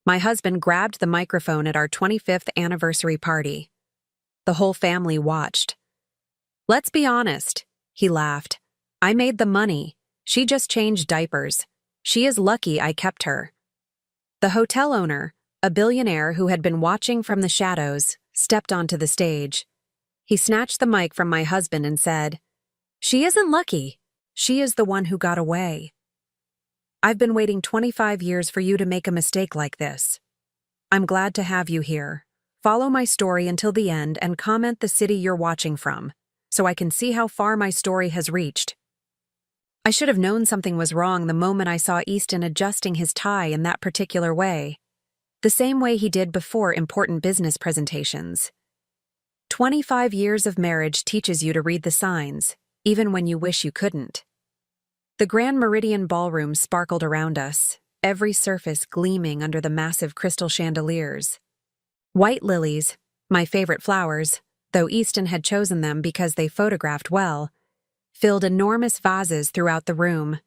My husband grabbed the microphone at our 25th anniversary party. The whole family watched. "Let's be honest," he laughed. "I made the money. She just changed diapers. She is lucky I kept her." The hotel owner, a billionaire who had been watching from the shadows, stepped onto the stage. He snatched the mic from my husband and said, "She isn't lucky. She is the one who got away. I've been waiting 25 years for you to make a mistake like this. I'm glad to have you here. Follow my story until the end and comment the city you're watching from, so I can see how far my story has reached." I should have known something was wrong the moment I saw Easton adjusting his tie in that particular way, the same way he did before important business presentations. 25 years of marriage teaches you to read the signs, even when you wish you couldn't. The Grand Meridian Ballroom sparkled around us, every surface gleaming under the massive crystal chandeliers. White lilies, my favorite flowers, though Easton had chosen them because they photographed well, filled enormous vases throughout the room.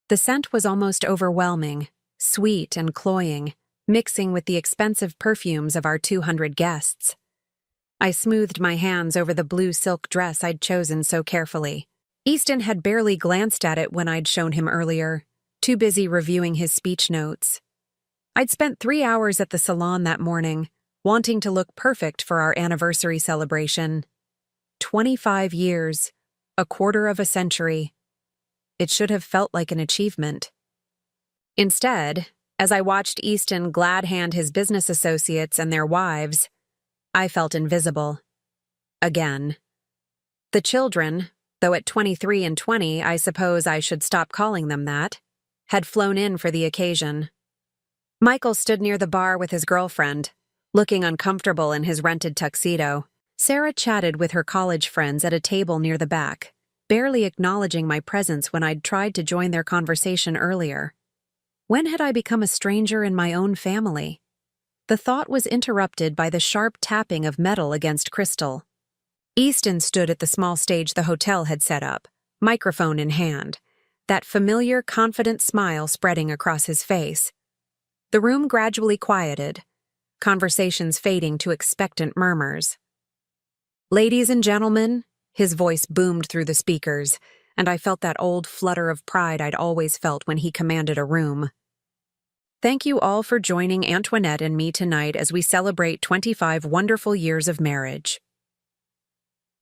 The scent was almost overwhelming, sweet and cloying, mixing with the expensive perfumes of our 200 guests. I smoothed my hands over the blue silk dress I'd chosen so carefully. Easton had barely glanced at it when I'd shown him earlier, too busy reviewing his speech notes. I'd spent 3 hours at the salon that morning, wanting to look perfect for our anniversary celebration. 25 years, a quarter of a century. It should have felt like an achievement. Instead, as I watched Easton glad hand his business associates and their wives, I felt invisible. Again. The children, though at 23 and 20 I suppose I should stop calling them that, had flown in for the occasion. Michael stood near the bar with his girlfriend, looking uncomfortable in his rented tuxedo. Sarah chatted with her college friends at a table near the back, barely acknowledging my presence when I'd tried to join their conversation earlier. When had I become a stranger in my own family? The thought was interrupted by the sharp tapping of metal against crystal. Easton stood at the small stage the hotel had set up, microphone in hand, that familiar, confident smile spreading across his face. The room gradually quieted, conversations fading to expectant murmurs. "Ladies and gentlemen," his voice boomed through the speakers, and I felt that old flutter of pride I'd always felt when he commanded a room. "Thank you all for joining Antoinette and me tonight as we celebrate 25 wonderful years of marriage."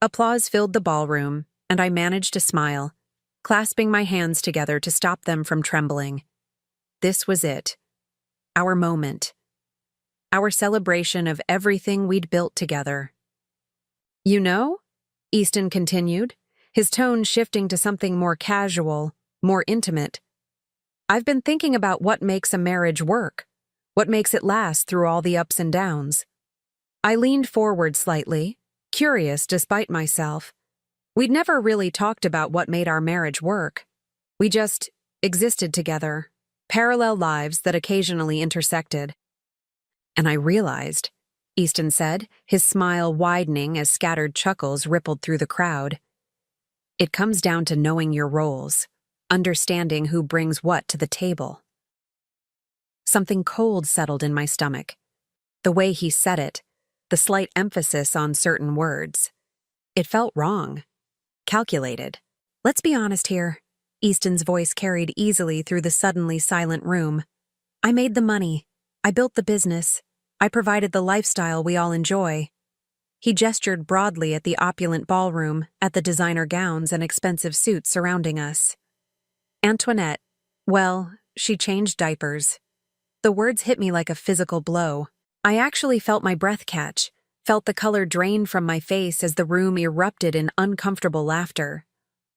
Applause filled the ballroom, and I managed to smile, clasping my hands together to stop them from trembling. This was it. Our moment. Our celebration of everything we'd built together. "You know," Easton continued, his tone shifting to something more casual, more intimate, "I've been thinking about what makes a marriage work, what makes it last through all the ups and downs." I leaned forward slightly, curious despite myself. We'd never really talked about what made our marriage work. We just existed together, parallel lives that occasionally intersected. "And I realized," Easton said, his smile widening as scattered chuckles rippled through the crowd, "it comes down to knowing your roles, understanding who brings what to the table." Something cold settled in my stomach. The way he said it, the slight emphasis on certain words. It felt wrong. Calculated. "Let's be honest here," Easton's voice carried easily through the suddenly silent room. "I made the money. I built the business. I provided the lifestyle we all enjoy." He gestured broadly at the opulent ballroom, at the designer gowns and expensive suits surrounding us. "Antoinette, well, she changed diapers." The words hit me like a physical blow. I actually felt my breath catch, felt the color drain from my face as the room erupted in uncomfortable laughter.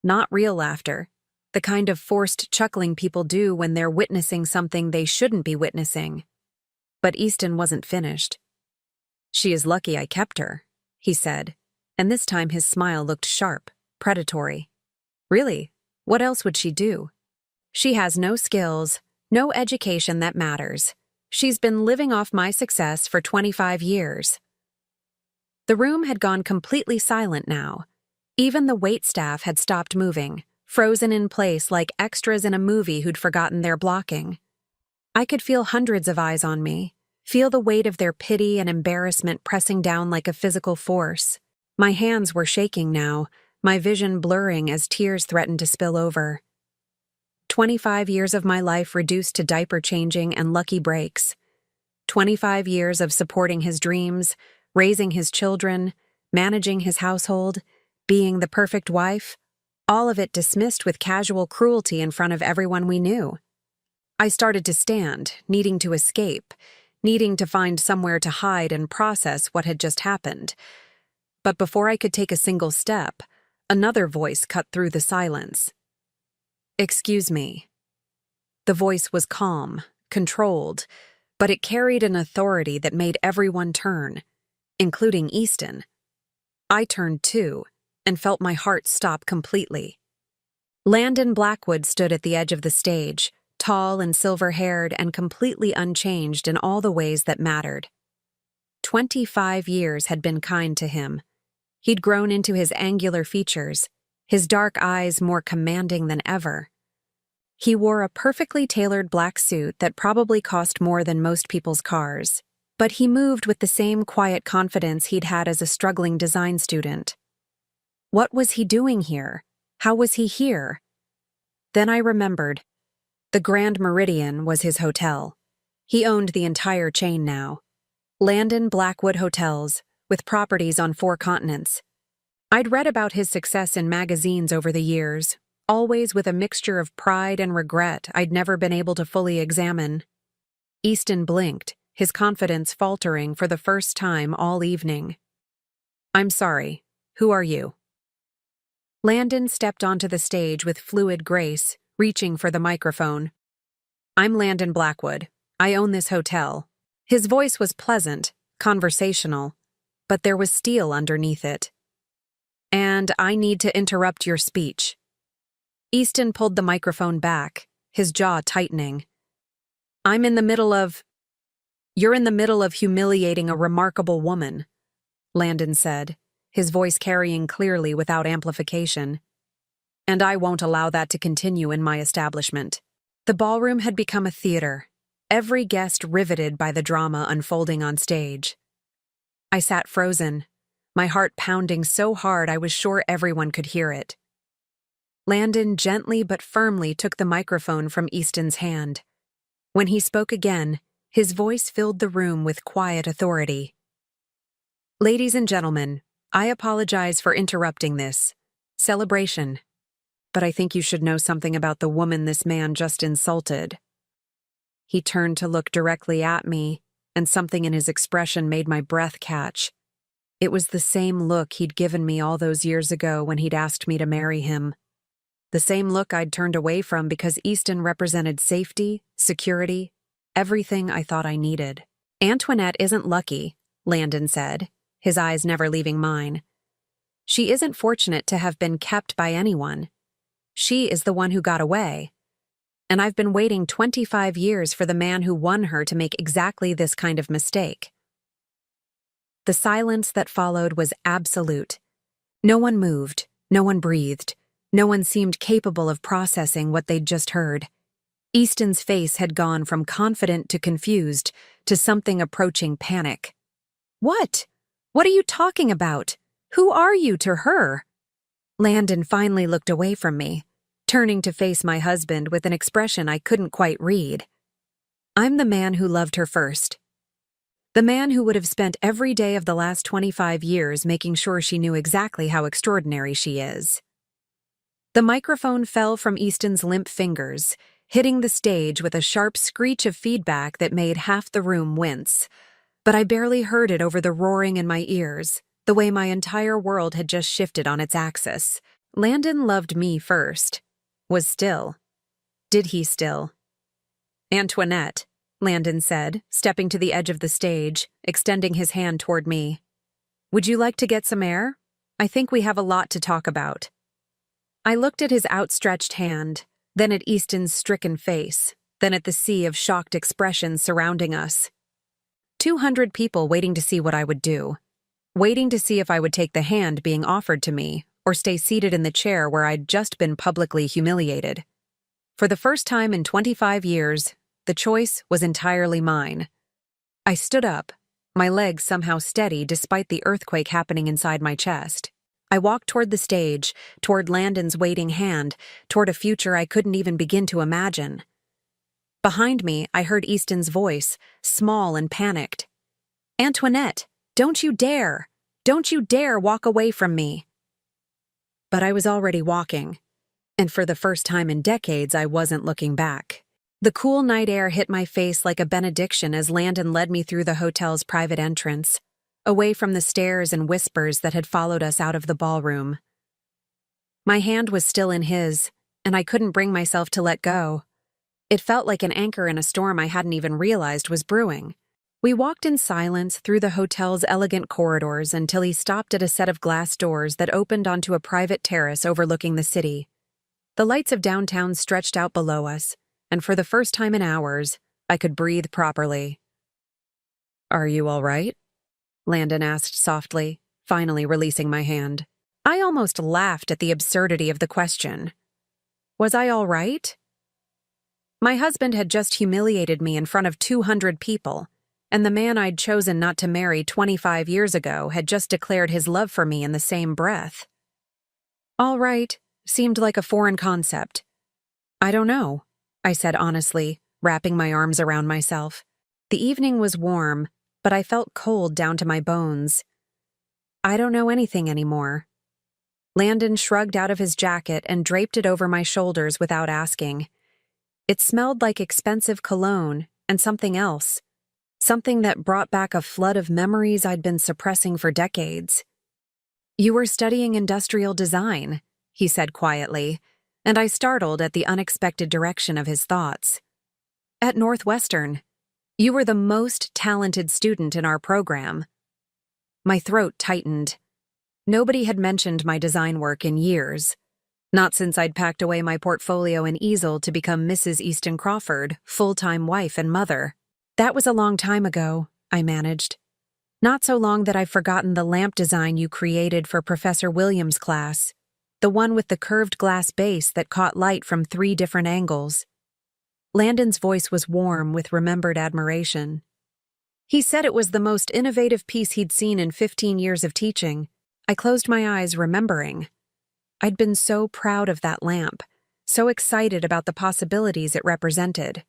Not real laughter, the kind of forced chuckling people do when they're witnessing something they shouldn't be witnessing. But Easton wasn't finished. "She is lucky I kept her," he said, and this time his smile looked sharp, predatory. "Really? What else would she do? She has no skills, no education that matters. She's been living off my success for 25 years. The room had gone completely silent now. Even the waitstaff had stopped moving, frozen in place like extras in a movie who'd forgotten their blocking. I could feel hundreds of eyes on me, feel the weight of their pity and embarrassment pressing down like a physical force. My hands were shaking now, my vision blurring as tears threatened to spill over. 25 years of my life reduced to diaper changing and lucky breaks. 25 years of supporting his dreams, raising his children, managing his household, being the perfect wife, all of it dismissed with casual cruelty in front of everyone we knew. I started to stand, needing to escape, needing to find somewhere to hide and process what had just happened. But before I could take a single step, another voice cut through the silence. "Excuse me." The voice was calm, controlled, but it carried an authority that made everyone turn, including Easton. I turned too, and felt my heart stop completely. Landon Blackwood stood at the edge of the stage, tall and silver-haired and completely unchanged in all the ways that mattered. 25 years had been kind to him. He'd grown into his angular features, his dark eyes more commanding than ever. He wore a perfectly tailored black suit that probably cost more than most people's cars, but he moved with the same quiet confidence he'd had as a struggling design student. What was he doing here? How was he here? Then I remembered. The Grand Meridian was his hotel. He owned the entire chain now. Landon Blackwood Hotels, with properties on 4 continents. I'd read about his success in magazines over the years, always with a mixture of pride and regret I'd never been able to fully examine. Easton blinked, his confidence faltering for the first time all evening. "I'm sorry. Who are you?" Landon stepped onto the stage with fluid grace, reaching for the microphone. "I'm Landon Blackwood. I own this hotel." His voice was pleasant, conversational, but there was steel underneath it. "And I need to interrupt your speech." Easton pulled the microphone back, his jaw tightening. You're in the middle of humiliating a remarkable woman," Landon said, his voice carrying clearly without amplification. "And I won't allow that to continue in my establishment." The ballroom had become a theater, every guest riveted by the drama unfolding on stage. I sat frozen, my heart pounding so hard I was sure everyone could hear it. Landon gently but firmly took the microphone from Easton's hand. When he spoke again, his voice filled the room with quiet authority. "Ladies and gentlemen, I apologize for interrupting this celebration, but I think you should know something about the woman this man just insulted." He turned to look directly at me, and something in his expression made my breath catch. It was the same look he'd given me all those years ago when he'd asked me to marry him. The same look I'd turned away from because Easton represented safety, security, everything I thought I needed. "Antoinette isn't lucky," Landon said, his eyes never leaving mine. "She isn't fortunate to have been kept by anyone. She is the one who got away. And I've been waiting 25 years for the man who won her to make exactly this kind of mistake." The silence that followed was absolute. No one moved, no one breathed, no one seemed capable of processing what they'd just heard. Easton's face had gone from confident to confused to something approaching panic. "What? What are you talking about? Who are you to her?" Landon finally looked away from me, turning to face my husband with an expression I couldn't quite read. "I'm the man who loved her first. The man who would have spent every day of the last 25 years making sure she knew exactly how extraordinary she is." The microphone fell from Easton's limp fingers, hitting the stage with a sharp screech of feedback that made half the room wince. But I barely heard it over the roaring in my ears, the way my entire world had just shifted on its axis. Landon loved me first. Was still. Did he still? "Antoinette," Landon said, stepping to the edge of the stage, extending his hand toward me. "Would you like to get some air? I think we have a lot to talk about." I looked at his outstretched hand, then at Easton's stricken face, then at the sea of shocked expressions surrounding us. 200 people waiting to see what I would do, waiting to see if I would take the hand being offered to me or stay seated in the chair where I'd just been publicly humiliated. For the first time in 25 years, The choice was entirely mine. I stood up, my legs somehow steady despite the earthquake happening inside my chest. I walked toward the stage, toward Landon's waiting hand, toward a future I couldn't even begin to imagine. Behind me, I heard Easton's voice, small and panicked. "Antoinette, don't you dare! Don't you dare walk away from me!" But I was already walking, and for the first time in decades, I wasn't looking back. The cool night air hit my face like a benediction as Landon led me through the hotel's private entrance, away from the stares and whispers that had followed us out of the ballroom. My hand was still in his, and I couldn't bring myself to let go. It felt like an anchor in a storm I hadn't even realized was brewing. We walked in silence through the hotel's elegant corridors until he stopped at a set of glass doors that opened onto a private terrace overlooking the city. The lights of downtown stretched out below us, and for the first time in hours, I could breathe properly. "Are you all right?" Landon asked softly, finally releasing my hand. I almost laughed at the absurdity of the question. Was I all right? My husband had just humiliated me in front of 200 people, and the man I'd chosen not to marry 25 years ago had just declared his love for me in the same breath. All right seemed like a foreign concept. "I don't know," I said honestly, wrapping my arms around myself. The evening was warm, but I felt cold down to my bones. "I don't know anything anymore." Landon shrugged out of his jacket and draped it over my shoulders without asking. It smelled like expensive cologne and something else. Something that brought back a flood of memories I'd been suppressing for decades. "You were studying industrial design," he said quietly, and I startled at the unexpected direction of his thoughts. "At Northwestern. You were the most talented student in our program." My throat tightened. Nobody had mentioned my design work in years. Not since I'd packed away my portfolio and easel to become Mrs. Easton Crawford, full-time wife and mother. "That was a long time ago," I managed. "Not so long that I've forgotten the lamp design you created for Professor Williams' class, the one with the curved glass base that caught light from 3 different angles." Landon's voice was warm with remembered admiration. He said it was the most innovative piece he'd seen in 15 years of teaching. I closed my eyes, remembering. I'd been so proud of that lamp, so excited about the possibilities it represented.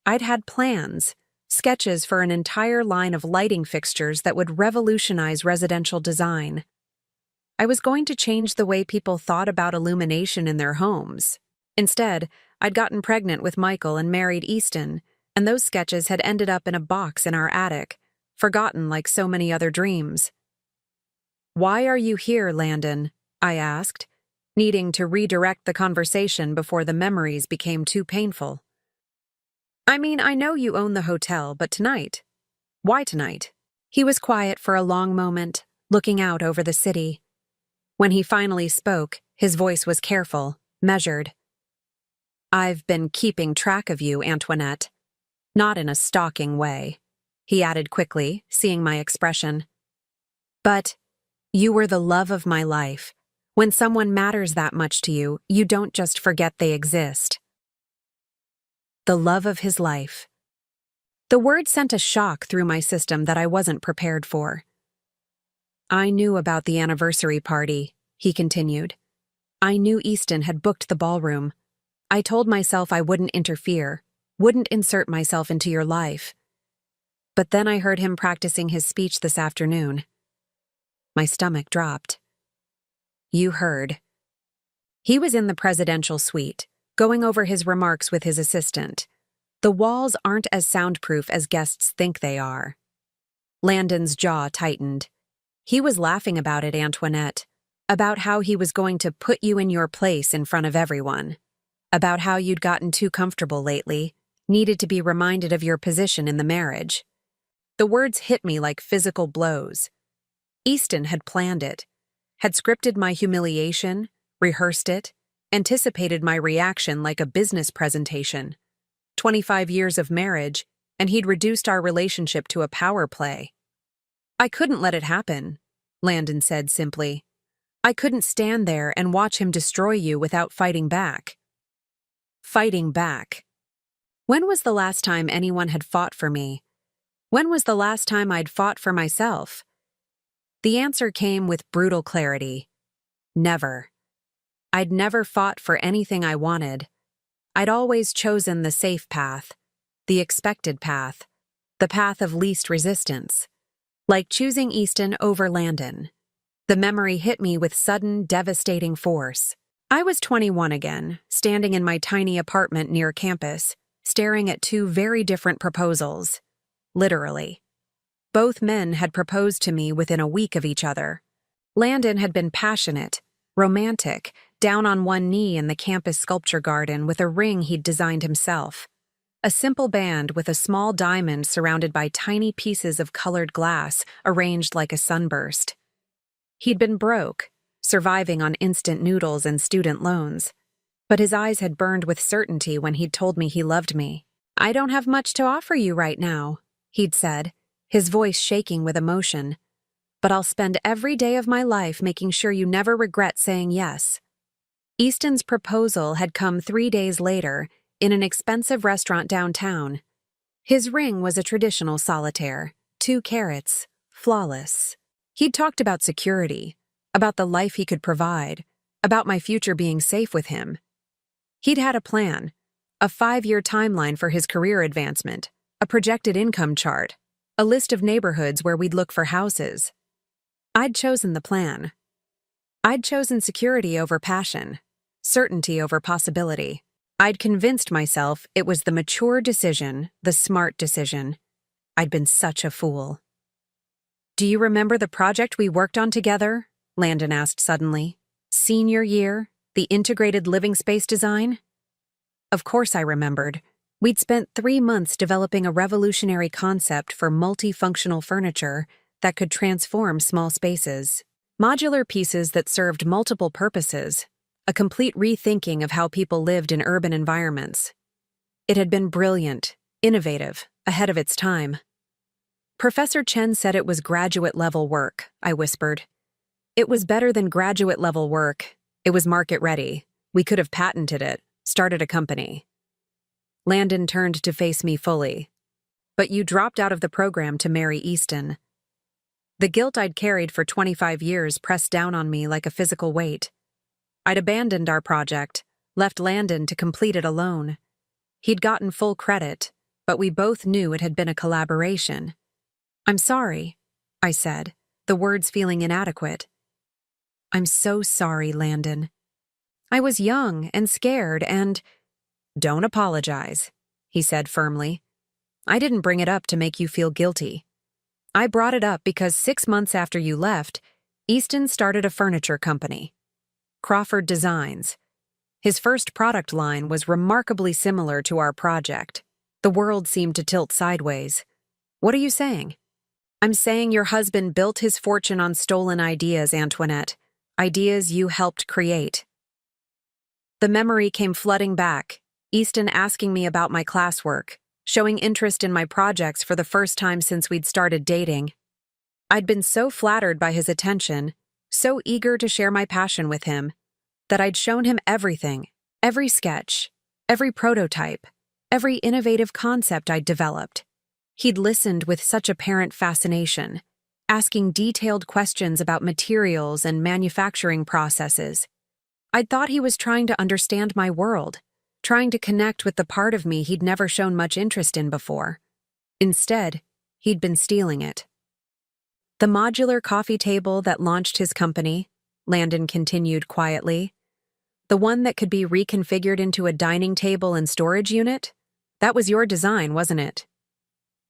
I'd had plans, sketches for an entire line of lighting fixtures that would revolutionize residential design. I was going to change the way people thought about illumination in their homes. Instead, I'd gotten pregnant with Michael and married Easton, and those sketches had ended up in a box in our attic, forgotten like so many other dreams. "Why are you here, Landon?" I asked, needing to redirect the conversation before the memories became too painful. "I mean, I know you own the hotel, but tonight? Why tonight?" He was quiet for a long moment, looking out over the city. When he finally spoke, his voice was careful, measured. "I've been keeping track of you, Antoinette. Not in a stalking way," he added quickly, seeing my expression. "But you were the love of my life. When someone matters that much to you, you don't just forget they exist." The love of his life. The word sent a shock through my system that I wasn't prepared for. "I knew about the anniversary party," he continued. "I knew Easton had booked the ballroom. I told myself I wouldn't interfere, wouldn't insert myself into your life. But then I heard him practicing his speech this afternoon. My stomach dropped. You heard." He was in the presidential suite, going over his remarks with his assistant. The walls aren't as soundproof as guests think they are. Landon's jaw tightened. He was laughing about it, Antoinette, about how he was going to put you in your place in front of everyone, about how you'd gotten too comfortable lately, needed to be reminded of your position in the marriage. The words hit me like physical blows. Easton had planned it, had scripted my humiliation, rehearsed it, anticipated my reaction like a business presentation. 25 years of marriage, and he'd reduced our relationship to a power play. "I couldn't let it happen," Landon said simply. "I couldn't stand there and watch him destroy you without fighting back." Fighting back. When was the last time anyone had fought for me? When was the last time I'd fought for myself? The answer came with brutal clarity. Never. I'd never fought for anything I wanted. I'd always chosen the safe path, the expected path, the path of least resistance, like choosing Easton over Landon. The memory hit me with sudden, devastating force. I was 21 again, standing in my tiny apartment near campus, staring at two very different proposals. Literally. Both men had proposed to me within a week of each other. Landon had been passionate, romantic, down on one knee in the campus sculpture garden with a ring he'd designed himself. A simple band with a small diamond surrounded by tiny pieces of colored glass arranged like a sunburst. He'd been broke, surviving on instant noodles and student loans. But his eyes had burned with certainty when he'd told me he loved me. "I don't have much to offer you right now," he'd said, his voice shaking with emotion. "But I'll spend every day of my life making sure you never regret saying yes." Easton's proposal had come 3 days later, in an expensive restaurant downtown. His ring was a traditional solitaire, 2 carats, flawless. He'd talked about security, about the life he could provide, about my future being safe with him. He'd had a plan, a 5-year timeline for his career advancement, a projected income chart, a list of neighborhoods where we'd look for houses. I'd chosen the plan. I'd chosen security over passion, certainty over possibility. I'd convinced myself it was the mature decision, the smart decision. I'd been such a fool. "Do you remember the project we worked on together?" Landon asked suddenly. "Senior year, the integrated living space design?" Of course I remembered. We'd spent 3 months developing a revolutionary concept for multifunctional furniture that could transform small spaces. Modular pieces that served multiple purposes, a complete rethinking of how people lived in urban environments. It had been brilliant, innovative, ahead of its time. "Professor Chen said it was graduate-level work," I whispered. "It was better than graduate-level work. It was market-ready. We could have patented it, started a company." Landon turned to face me fully. "But you dropped out of the program to marry Easton." The guilt I'd carried for 25 years pressed down on me like a physical weight. I'd abandoned our project, left Landon to complete it alone. He'd gotten full credit, but we both knew it had been a collaboration. "I'm sorry," I said, the words feeling inadequate. "I'm so sorry, Landon. I was young and scared and—" "Don't apologize," he said firmly. "I didn't bring it up to make you feel guilty. I brought it up because 6 months after you left, Easton started a furniture company. Crawford Designs. His first product line was remarkably similar to our project. The world seemed to tilt sideways. What are you saying?" "I'm saying your husband built his fortune on stolen ideas, Antoinette. Ideas you helped create." The memory came flooding back, Easton asking me about my classwork, showing interest in my projects for the first time since we'd started dating. I'd been so flattered by his attention, so eager to share my passion with him, that I'd shown him everything, every sketch, every prototype, every innovative concept I'd developed. He'd listened with such apparent fascination, asking detailed questions about materials and manufacturing processes. I'd thought he was trying to understand my world, trying to connect with the part of me he'd never shown much interest in before. Instead, he'd been stealing it. "The modular coffee table that launched his company," Landon continued quietly, "the one that could be reconfigured into a dining table and storage unit? That was your design, wasn't it?"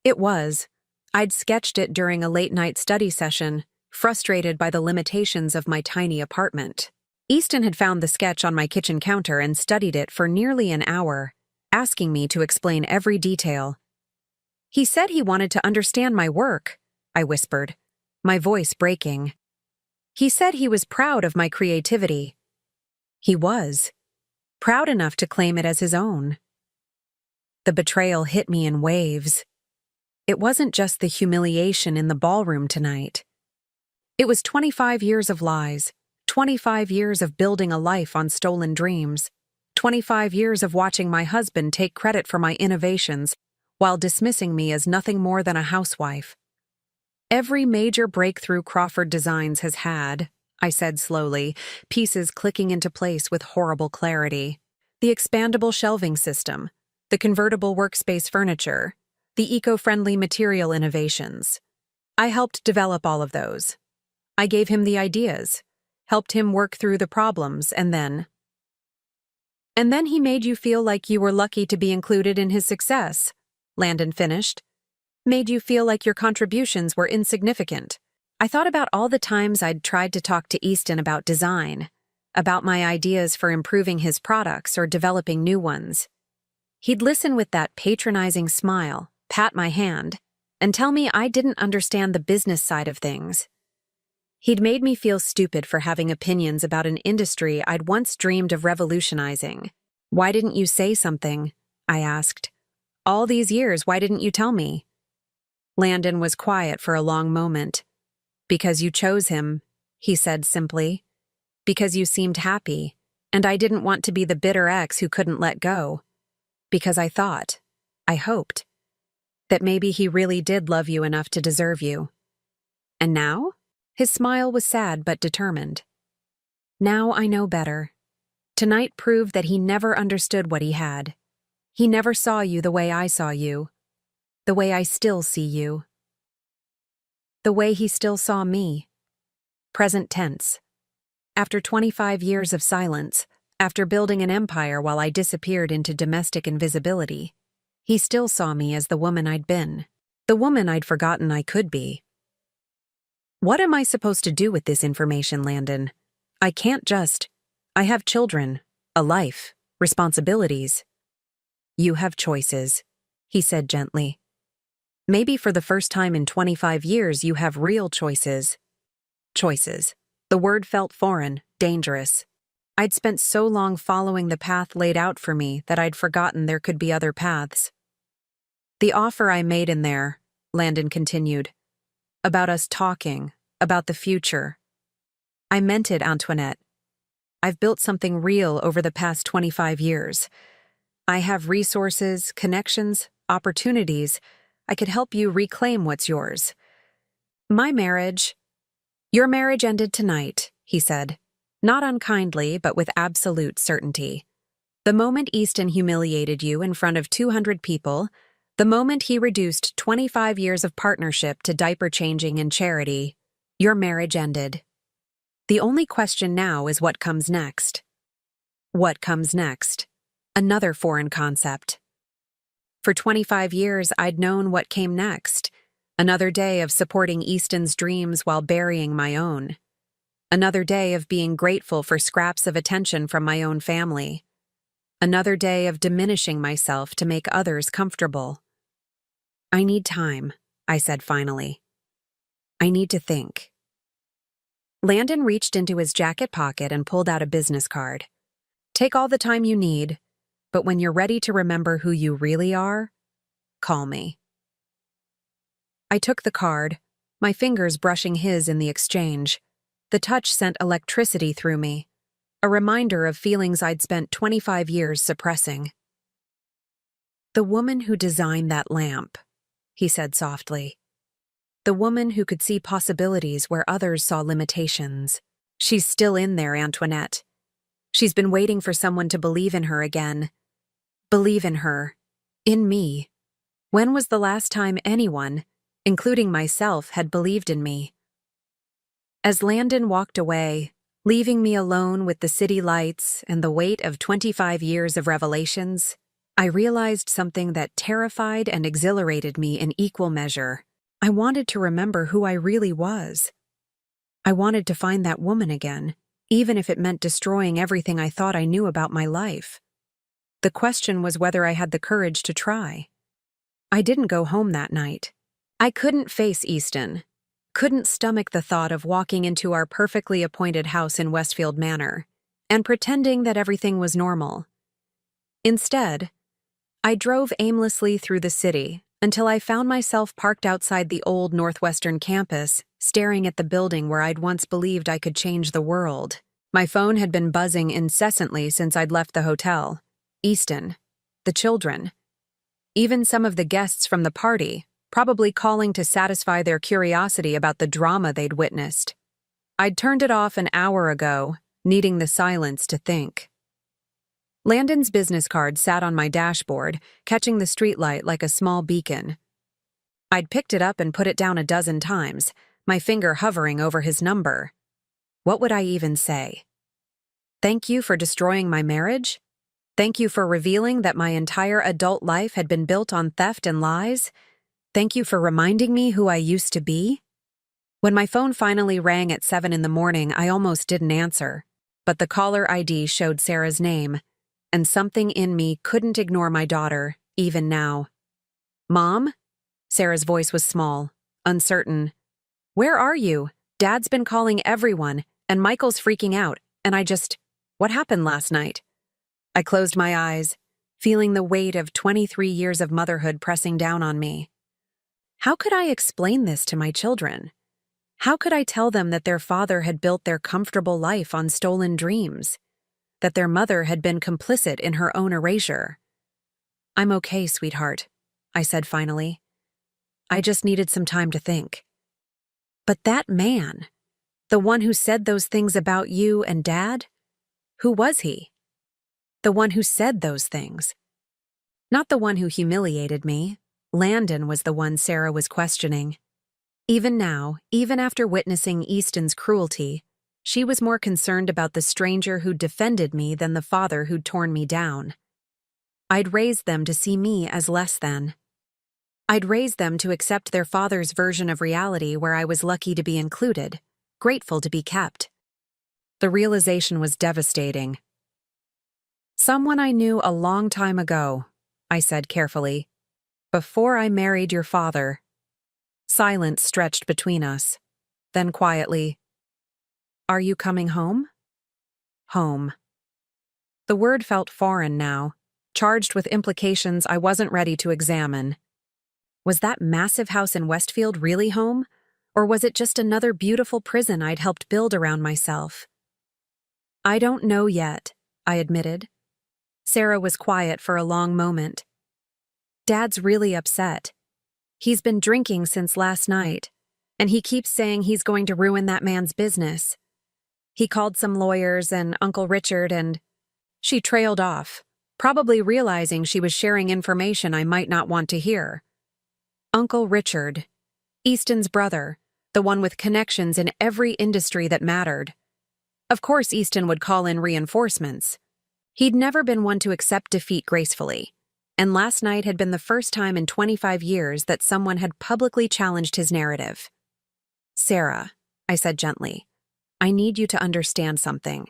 It was. I'd sketched it during a late-night study session, frustrated by the limitations of my tiny apartment. Easton had found the sketch on my kitchen counter and studied it for nearly an hour, asking me to explain every detail. "He said he wanted to understand my work," I whispered, my voice breaking. "He said he was proud of my creativity." He was. Proud enough to claim it as his own. The betrayal hit me in waves. It wasn't just the humiliation in the ballroom tonight. It was 25 years of lies, 25 years of building a life on stolen dreams, 25 years of watching my husband take credit for my innovations while dismissing me as nothing more than a housewife. Every major breakthrough Crawford Designs has had, I said slowly, pieces clicking into place with horrible clarity. The expandable shelving system, the convertible workspace furniture, the eco-friendly material innovations. I helped develop all of those. I gave him the ideas, helped him work through the problems, and then he made you feel like you were lucky to be included in his success, Landon finished. Made you feel like your contributions were insignificant. I thought about all the times I'd tried to talk to Easton about design, about my ideas for improving his products or developing new ones. He'd listen with that patronizing smile, pat my hand, and tell me I didn't understand the business side of things. He'd made me feel stupid for having opinions about an industry I'd once dreamed of revolutionizing. Why didn't you say something? I asked. All these years, why didn't you tell me? Landon was quiet for a long moment. Because you chose him, he said simply. Because you seemed happy, and I didn't want to be the bitter ex who couldn't let go. Because I thought, I hoped, that maybe he really did love you enough to deserve you. And now? His smile was sad but determined. Now I know better. Tonight proved that he never understood what he had. He never saw you the way I saw you. The way I still see you. The way he still saw me. Present tense. After 25 years of silence, after building an empire while I disappeared into domestic invisibility, he still saw me as the woman I'd been, the woman I'd forgotten I could be. What am I supposed to do with this information, Landon? I can't just. I have children, a life, responsibilities. You have choices, he said gently. Maybe for the first time in 25 years you have real choices. Choices. The word felt foreign, dangerous. I'd spent so long following the path laid out for me that I'd forgotten there could be other paths. The offer I made in there, Landon continued, about us talking, about the future. I meant it, Antoinette. I've built something real over the past 25 years. I have resources, connections, opportunities. I could help you reclaim what's yours. Your marriage ended tonight, he said, not unkindly, but with absolute certainty. The moment Easton humiliated you in front of 200 people, the moment he reduced 25 years of partnership to diaper changing and charity, your marriage ended. The only question now is what comes next. What comes next? Another foreign concept. For 25 years, I'd known what came next. Another day of supporting Easton's dreams while burying my own. Another day of being grateful for scraps of attention from my own family. Another day of diminishing myself to make others comfortable. I need time, I said finally. I need to think. Landon reached into his jacket pocket and pulled out a business card. Take all the time you need. But when you're ready to remember who you really are, call me. I took the card, my fingers brushing his in the exchange. The touch sent electricity through me, a reminder of feelings I'd spent 25 years suppressing. The woman who designed that lamp, he said softly. The woman who could see possibilities where others saw limitations. She's still in there, Antoinette. She's been waiting for someone to believe in her again. Believe in her. In me. When was the last time anyone, including myself, had believed in me? As Landon walked away, leaving me alone with the city lights and the weight of 25 years of revelations, I realized something that terrified and exhilarated me in equal measure. I wanted to remember who I really was. I wanted to find that woman again, even if it meant destroying everything I thought I knew about my life. The question was whether I had the courage to try. I didn't go home that night. I couldn't face Easton, couldn't stomach the thought of walking into our perfectly appointed house in Westfield Manor and pretending that everything was normal. Instead, I drove aimlessly through the city until I found myself parked outside the old Northwestern campus, staring at the building where I'd once believed I could change the world. My phone had been buzzing incessantly since I'd left the hotel. Easton, the children, even some of the guests from the party, probably calling to satisfy their curiosity about the drama they'd witnessed. I'd turned it off an hour ago, needing the silence to think. Landon's business card sat on my dashboard, catching the streetlight like a small beacon. I'd picked it up and put it down a dozen times, my finger hovering over his number. What would I even say? Thank you for destroying my marriage? Thank you for revealing that my entire adult life had been built on theft and lies? Thank you for reminding me who I used to be? When my phone finally rang at 7 in the morning, I almost didn't answer, but the caller ID showed Sarah's name, and something in me couldn't ignore my daughter, even now. Mom? Sarah's voice was small, uncertain. Where are you? Dad's been calling everyone, and Michael's freaking out, and what happened last night? I closed my eyes, feeling the weight of 23 years of motherhood pressing down on me. How could I explain this to my children? How could I tell them that their father had built their comfortable life on stolen dreams? That their mother had been complicit in her own erasure? I'm okay, sweetheart, I said finally. I just needed some time to think. But that man, the one who said those things about you and Dad, who was he? The one who said those things. Not the one who humiliated me. Landon was the one Sarah was questioning. Even now, even after witnessing Easton's cruelty, she was more concerned about the stranger who'd defended me than the father who'd torn me down. I'd raised them to see me as less than. I'd raised them to accept their father's version of reality where I was lucky to be included, grateful to be kept. The realization was devastating. Someone I knew a long time ago, I said carefully, before I married your father. Silence stretched between us. Then quietly, Are you coming home? Home. The word felt foreign now, charged with implications I wasn't ready to examine. Was that massive house in Westfield really home? Or was it just another beautiful prison I'd helped build around myself? I don't know yet, I admitted. Sarah was quiet for a long moment. Dad's really upset. He's been drinking since last night, and he keeps saying he's going to ruin that man's business. He called some lawyers and Uncle Richard and... She trailed off, probably realizing she was sharing information I might not want to hear. Uncle Richard, Easton's brother, the one with connections in every industry that mattered. Of course Easton would call in reinforcements. He'd never been one to accept defeat gracefully, and last night had been the first time in 25 years that someone had publicly challenged his narrative. Sarah, I said gently, I need you to understand something.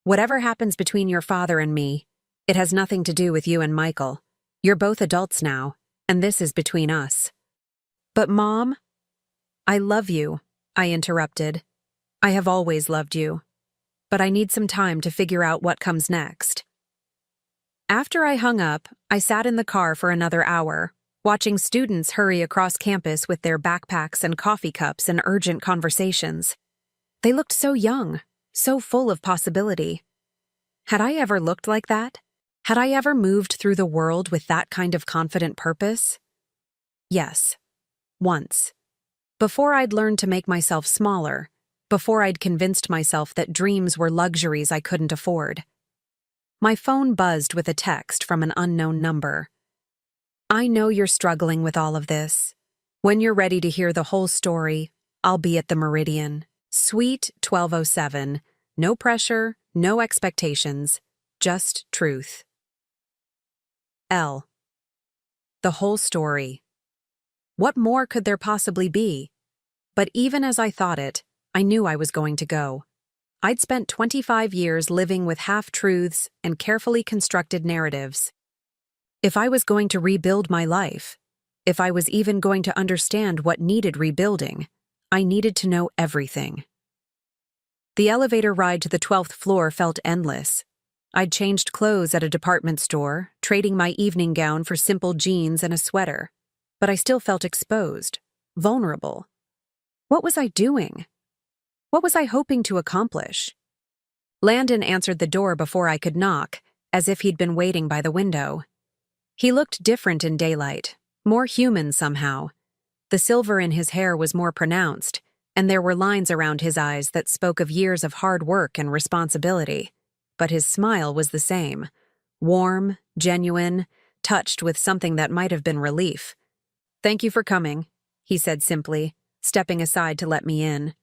Whatever happens between your father and me, it has nothing to do with you and Michael. You're both adults now, and this is between us. But Mom, I love you, I interrupted. I have always loved you. But I need some time to figure out what comes next. After I hung up, I sat in the car for another hour, watching students hurry across campus with their backpacks and coffee cups and urgent conversations. They looked so young, so full of possibility. Had I ever looked like that? Had I ever moved through the world with that kind of confident purpose? Yes. Once. Before I'd learned to make myself smaller, before I'd convinced myself that dreams were luxuries I couldn't afford. My phone buzzed with a text from an unknown number. I know you're struggling with all of this. When you're ready to hear the whole story, I'll be at the Meridian. Suite 1207. No pressure, no expectations, just truth. L. The whole story. What more could there possibly be? But even as I thought it, I knew I was going to go. I'd spent 25 years living with half-truths and carefully constructed narratives. If I was going to rebuild my life, if I was even going to understand what needed rebuilding, I needed to know everything. The elevator ride to the 12th floor felt endless. I'd changed clothes at a department store, trading my evening gown for simple jeans and a sweater. But I still felt exposed, vulnerable. What was I doing? What was I hoping to accomplish? Landon answered the door before I could knock, as if he'd been waiting by the window. He looked different in daylight, more human somehow. The silver in his hair was more pronounced, and there were lines around his eyes that spoke of years of hard work and responsibility. But his smile was the same, warm, genuine, touched with something that might have been relief. "Thank you for coming," he said simply, stepping aside to let me in.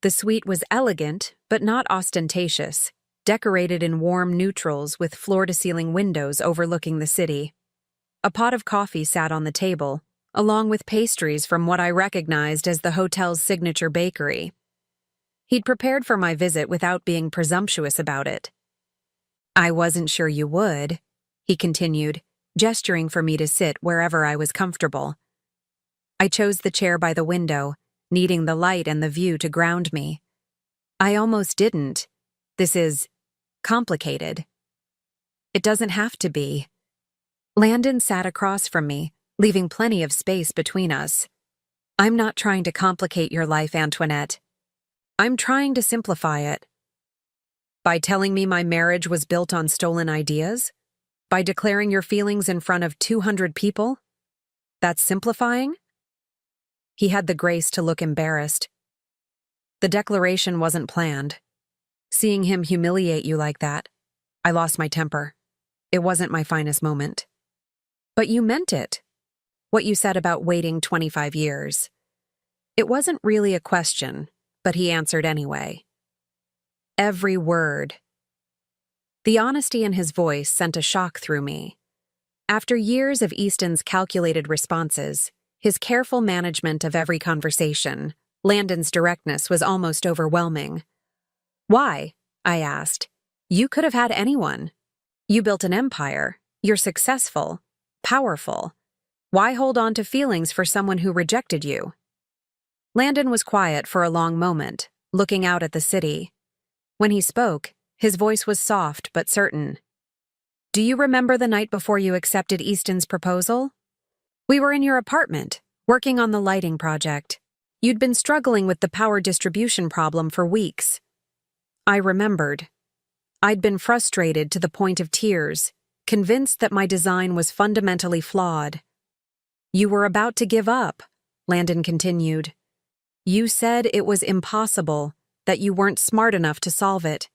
The suite was elegant, but not ostentatious, decorated in warm neutrals with floor-to-ceiling windows overlooking the city. A pot of coffee sat on the table, along with pastries from what I recognized as the hotel's signature bakery. He'd prepared for my visit without being presumptuous about it. "I wasn't sure you would," he continued, gesturing for me to sit wherever I was comfortable. I chose the chair by the window, needing the light and the view to ground me. "I almost didn't. This is complicated." "It doesn't have to be." Landon sat across from me, leaving plenty of space between us. "I'm not trying to complicate your life, Antoinette. I'm trying to simplify it." "By telling me my marriage was built on stolen ideas? By declaring your feelings in front of 200 people? That's simplifying?" He had the grace to look embarrassed. "The declaration wasn't planned. Seeing him humiliate you like that, I lost my temper. It wasn't my finest moment." "But you meant it. What you said about waiting 25 years. It wasn't really a question, but he answered anyway. Every word. The honesty in his voice sent a shock through me. After years of Easton's calculated responses, his careful management of every conversation, Landon's directness was almost overwhelming. "Why?" I asked. "You could have had anyone. You built an empire. You're successful, powerful. Why hold on to feelings for someone who rejected you?" Landon was quiet for a long moment, looking out at the city. When he spoke, his voice was soft but certain. "Do you remember the night before you accepted Easton's proposal? We were in your apartment, working on the lighting project. You'd been struggling with the power distribution problem for weeks." I remembered. I'd been frustrated to the point of tears, convinced that my design was fundamentally flawed. "You were about to give up," Landon continued. "You said it was impossible, that you weren't smart enough to solve it.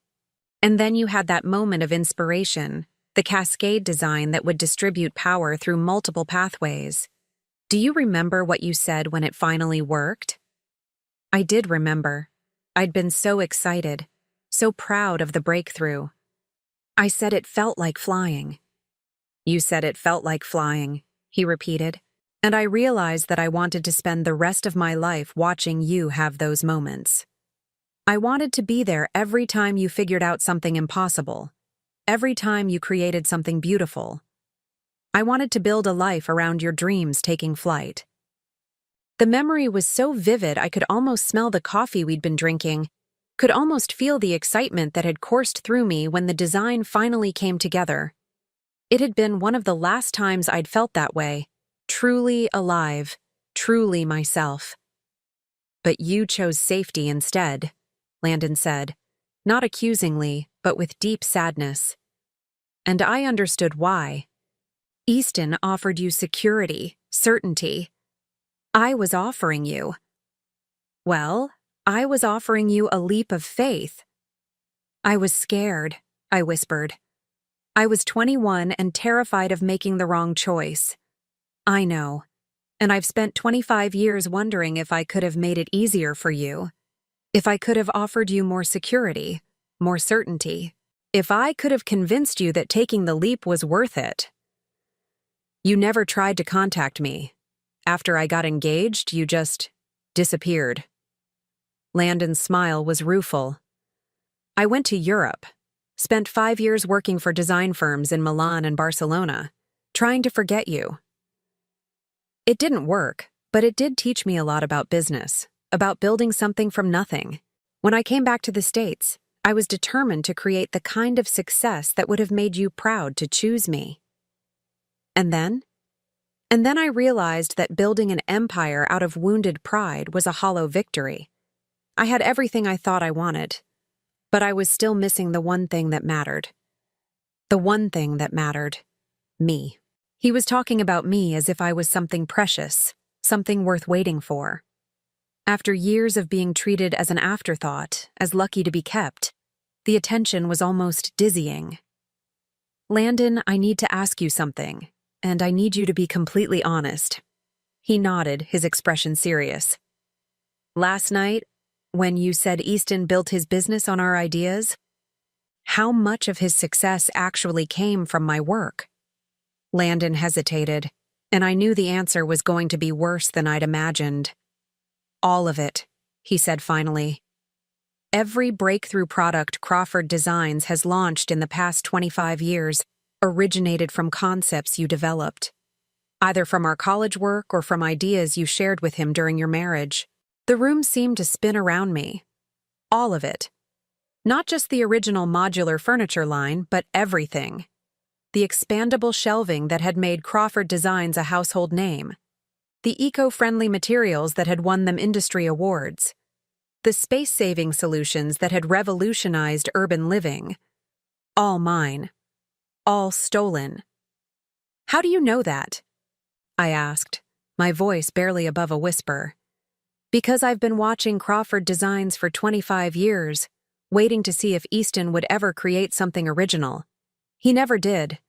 And then you had that moment of inspiration, the cascade design that would distribute power through multiple pathways. Do you remember what you said when it finally worked?" I did remember. I'd been so excited, so proud of the breakthrough. I said it felt like flying. "You said it felt like flying," he repeated, and I realized that I wanted to spend the rest of my life watching you have those moments. I wanted to be there every time you figured out something impossible, every time you created something beautiful. I wanted to build a life around your dreams taking flight. The memory was so vivid I could almost smell the coffee we'd been drinking, could almost feel the excitement that had coursed through me when the design finally came together. It had been one of the last times I'd felt that way, truly alive, truly myself. "But you chose safety instead," Landon said, not accusingly, but with deep sadness. "And I understood why. Easton offered you security, certainty. I was offering you. Well, I was offering you a leap of faith." "I was scared," I whispered. "I was 21 and terrified of making the wrong choice. I know. And I've spent 25 years wondering if I could have made it easier for you. If I could have offered you more security, more certainty. If I could have convinced you that taking the leap was worth it. You never tried to contact me. After I got engaged, you just disappeared." Landon's smile was rueful. "I went to Europe, spent 5 years working for design firms in Milan and Barcelona, trying to forget you. It didn't work, but it did teach me a lot about business, about building something from nothing. When I came back to the States, I was determined to create the kind of success that would have made you proud to choose me. And then I realized that building an empire out of wounded pride was a hollow victory. I had everything I thought I wanted. But I was still missing the one thing that mattered. The one thing that mattered. Me. He was talking about me as if I was something precious, something worth waiting for. After years of being treated as an afterthought, as lucky to be kept, the attention was almost dizzying. Landon, I need to ask you something, and I need you to be completely honest. He nodded, his expression serious. Last night, when you said Easton built his business on our ideas, how much of his success actually came from my work? Landon hesitated, and I knew the answer was going to be worse than I'd imagined. All of it, he said finally. Every breakthrough product Crawford Designs has launched in the past 25 years originated from concepts you developed, either from our college work or from ideas you shared with him during your marriage. The room seemed to spin around me. All of it. Not just the original modular furniture line, but everything. The expandable shelving that had made Crawford Designs a household name. The eco-friendly materials that had won them industry awards. The space-saving solutions that had revolutionized urban living. All mine. All stolen. How do you know that? I asked, my voice barely above a whisper. Because I've been watching Crawford Designs for 25 years, waiting to see if Easton would ever create something original. He never did.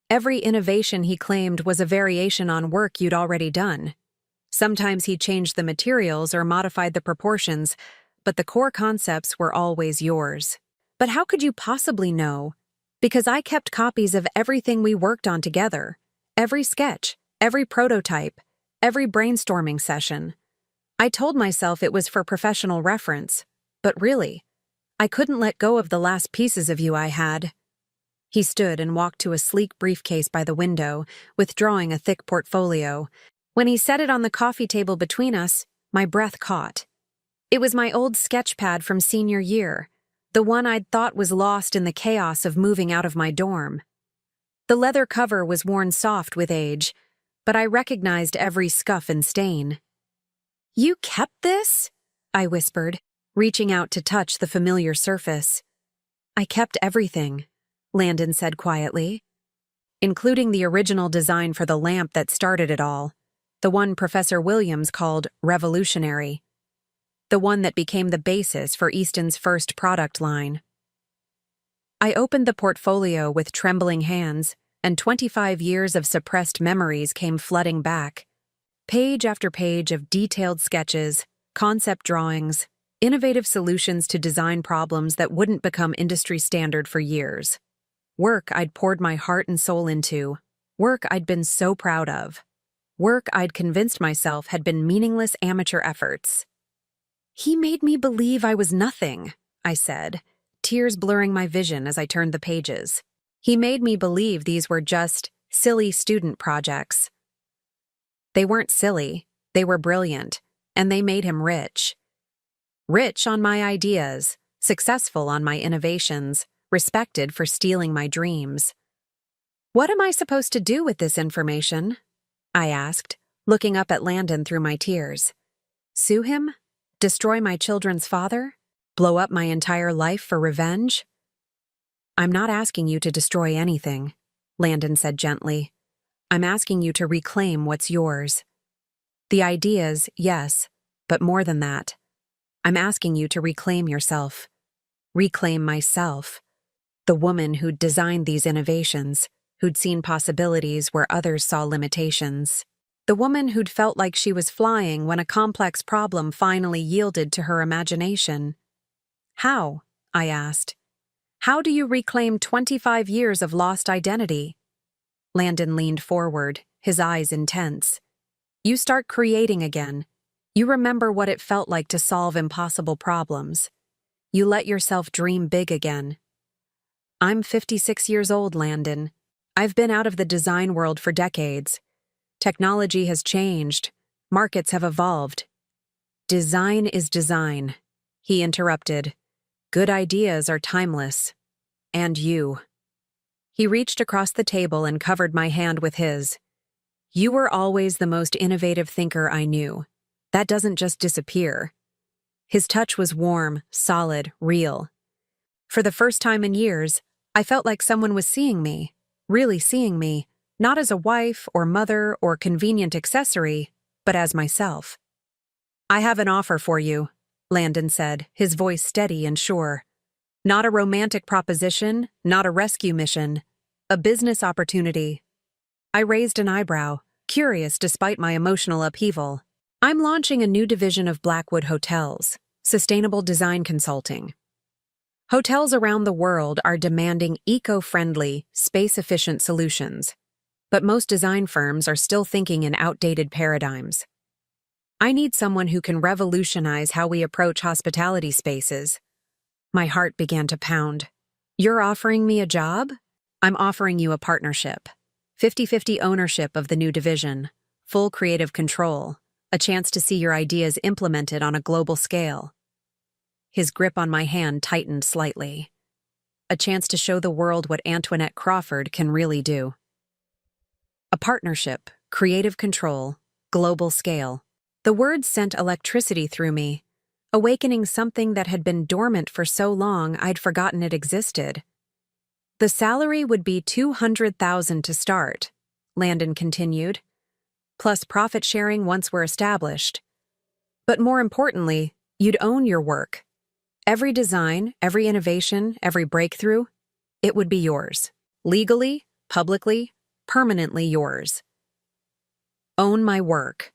Every innovation he claimed was a variation on work you'd already done. Sometimes he changed the materials or modified the proportions, but the core concepts were always yours. But how could you possibly know? Because I kept copies of everything we worked on together. Every sketch, every prototype, every brainstorming session. I told myself it was for professional reference, but really, I couldn't let go of the last pieces of you I had. He stood and walked to a sleek briefcase by the window, withdrawing a thick portfolio. When he set it on the coffee table between us, my breath caught. It was my old sketch pad from senior year, the one I'd thought was lost in the chaos of moving out of my dorm. The leather cover was worn soft with age, but I recognized every scuff and stain. You kept this? I whispered, reaching out to touch the familiar surface. I kept everything, Landon said quietly, including the original design for the lamp that started it all, the one Professor Williams called revolutionary, the one that became the basis for Easton's first product line. I opened the portfolio with trembling hands, and 25 years of suppressed memories came flooding back. Page after page of detailed sketches, concept drawings, innovative solutions to design problems that wouldn't become industry standard for years. Work I'd poured my heart and soul into. Work I'd been so proud of. Work I'd convinced myself had been meaningless amateur efforts. He made me believe I was nothing, I said, tears blurring my vision as I turned the pages. He made me believe these were just silly student projects. They weren't silly, they were brilliant, and they made him rich. Rich on my ideas, successful on my innovations, respected for stealing my dreams. What am I supposed to do with this information? I asked, looking up at Landon through my tears. Sue him? Destroy my children's father? Blow up my entire life for revenge? I'm not asking you to destroy anything, Landon said gently. I'm asking you to reclaim what's yours. The ideas, yes, but more than that. I'm asking you to reclaim yourself. Reclaim myself. The woman who'd designed these innovations, who'd seen possibilities where others saw limitations. The woman who'd felt like she was flying when a complex problem finally yielded to her imagination. How? I asked. How do you reclaim 25 years of lost identity? Landon leaned forward, his eyes intense. You start creating again. You remember what it felt like to solve impossible problems. You let yourself dream big again. I'm 56 years old, Landon. I've been out of the design world for decades. Technology has changed. Markets have evolved. Design is design, he interrupted. Good ideas are timeless. And you. He reached across the table and covered my hand with his. You were always the most innovative thinker I knew. That doesn't just disappear. His touch was warm, solid, real. For the first time in years, I felt like someone was seeing me, really seeing me, not as a wife or mother or convenient accessory, but as myself. "I have an offer for you," Landon said, his voice steady and sure. "Not a romantic proposition, not a rescue mission. A business opportunity." I raised an eyebrow, curious despite my emotional upheaval. "I'm launching a new division of Blackwood Hotels, sustainable design consulting. Hotels around the world are demanding eco-friendly, space-efficient solutions, but most design firms are still thinking in outdated paradigms. I need someone who can revolutionize how we approach hospitality spaces." My heart began to pound. "You're offering me a job?" "I'm offering you a partnership. 50-50 ownership of the new division, full creative control, a chance to see your ideas implemented on a global scale." His grip on my hand tightened slightly. "A chance to show the world what Antoinette Crawford can really do." A partnership, creative control, global scale. The words sent electricity through me, awakening something that had been dormant for so long I'd forgotten it existed. "The salary would be $200,000 to start," Landon continued, "plus profit sharing once we're established. But more importantly, you'd own your work. Every design, every innovation, every breakthrough, it would be yours. Legally, publicly, permanently yours. Own my work."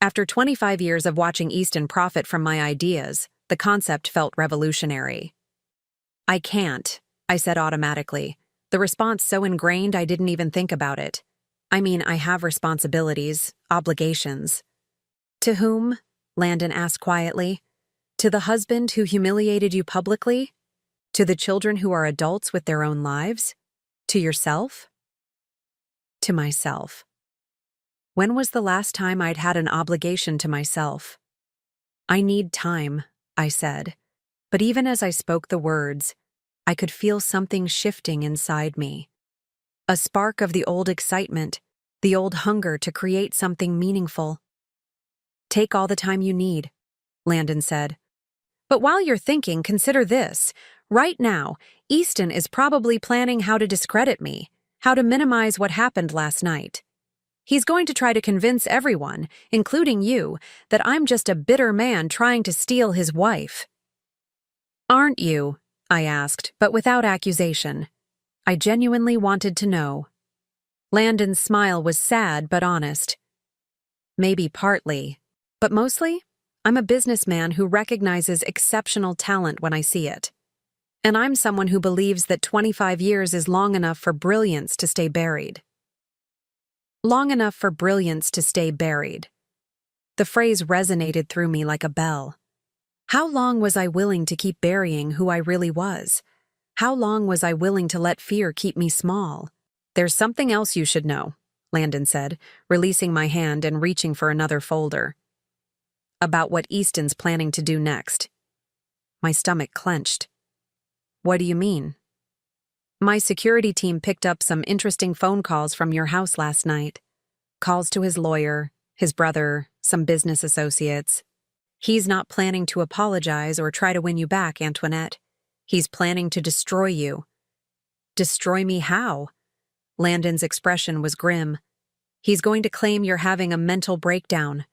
After 25 years of watching Easton profit from my ideas, the concept felt revolutionary. "I can't," I said automatically, the response so ingrained I didn't even think about it. "I mean, I have responsibilities, obligations." "To whom?" Landon asked quietly. "To the husband who humiliated you publicly? To the children who are adults with their own lives? To yourself?" To myself. When was the last time I'd had an obligation to myself? "I need time," I said. But even as I spoke the words, I could feel something shifting inside me. A spark of the old excitement, the old hunger to create something meaningful. "Take all the time you need," Landon said. "But while you're thinking, consider this. Right now, Easton is probably planning how to discredit me, how to minimize what happened last night. He's going to try to convince everyone, including you, that I'm just a bitter man trying to steal his wife." "Aren't you?" I asked, but without accusation. I genuinely wanted to know. Landon's smile was sad but honest. "Maybe partly, but mostly, I'm a businessman who recognizes exceptional talent when I see it. And I'm someone who believes that 25 years is long enough for brilliance to stay buried." Long enough for brilliance to stay buried. The phrase resonated through me like a bell. How long was I willing to keep burying who I really was? How long was I willing to let fear keep me small? "There's something else you should know," Landon said, releasing my hand and reaching for another folder. "About what Easton's planning to do next." My stomach clenched. "What do you mean?" "My security team picked up some interesting phone calls from your house last night. Calls to his lawyer, his brother, some business associates. He's not planning to apologize or try to win you back, Antoinette. He's planning to destroy you." "Destroy me how?" Landon's expression was grim. "He's going to claim you're having a mental breakdown,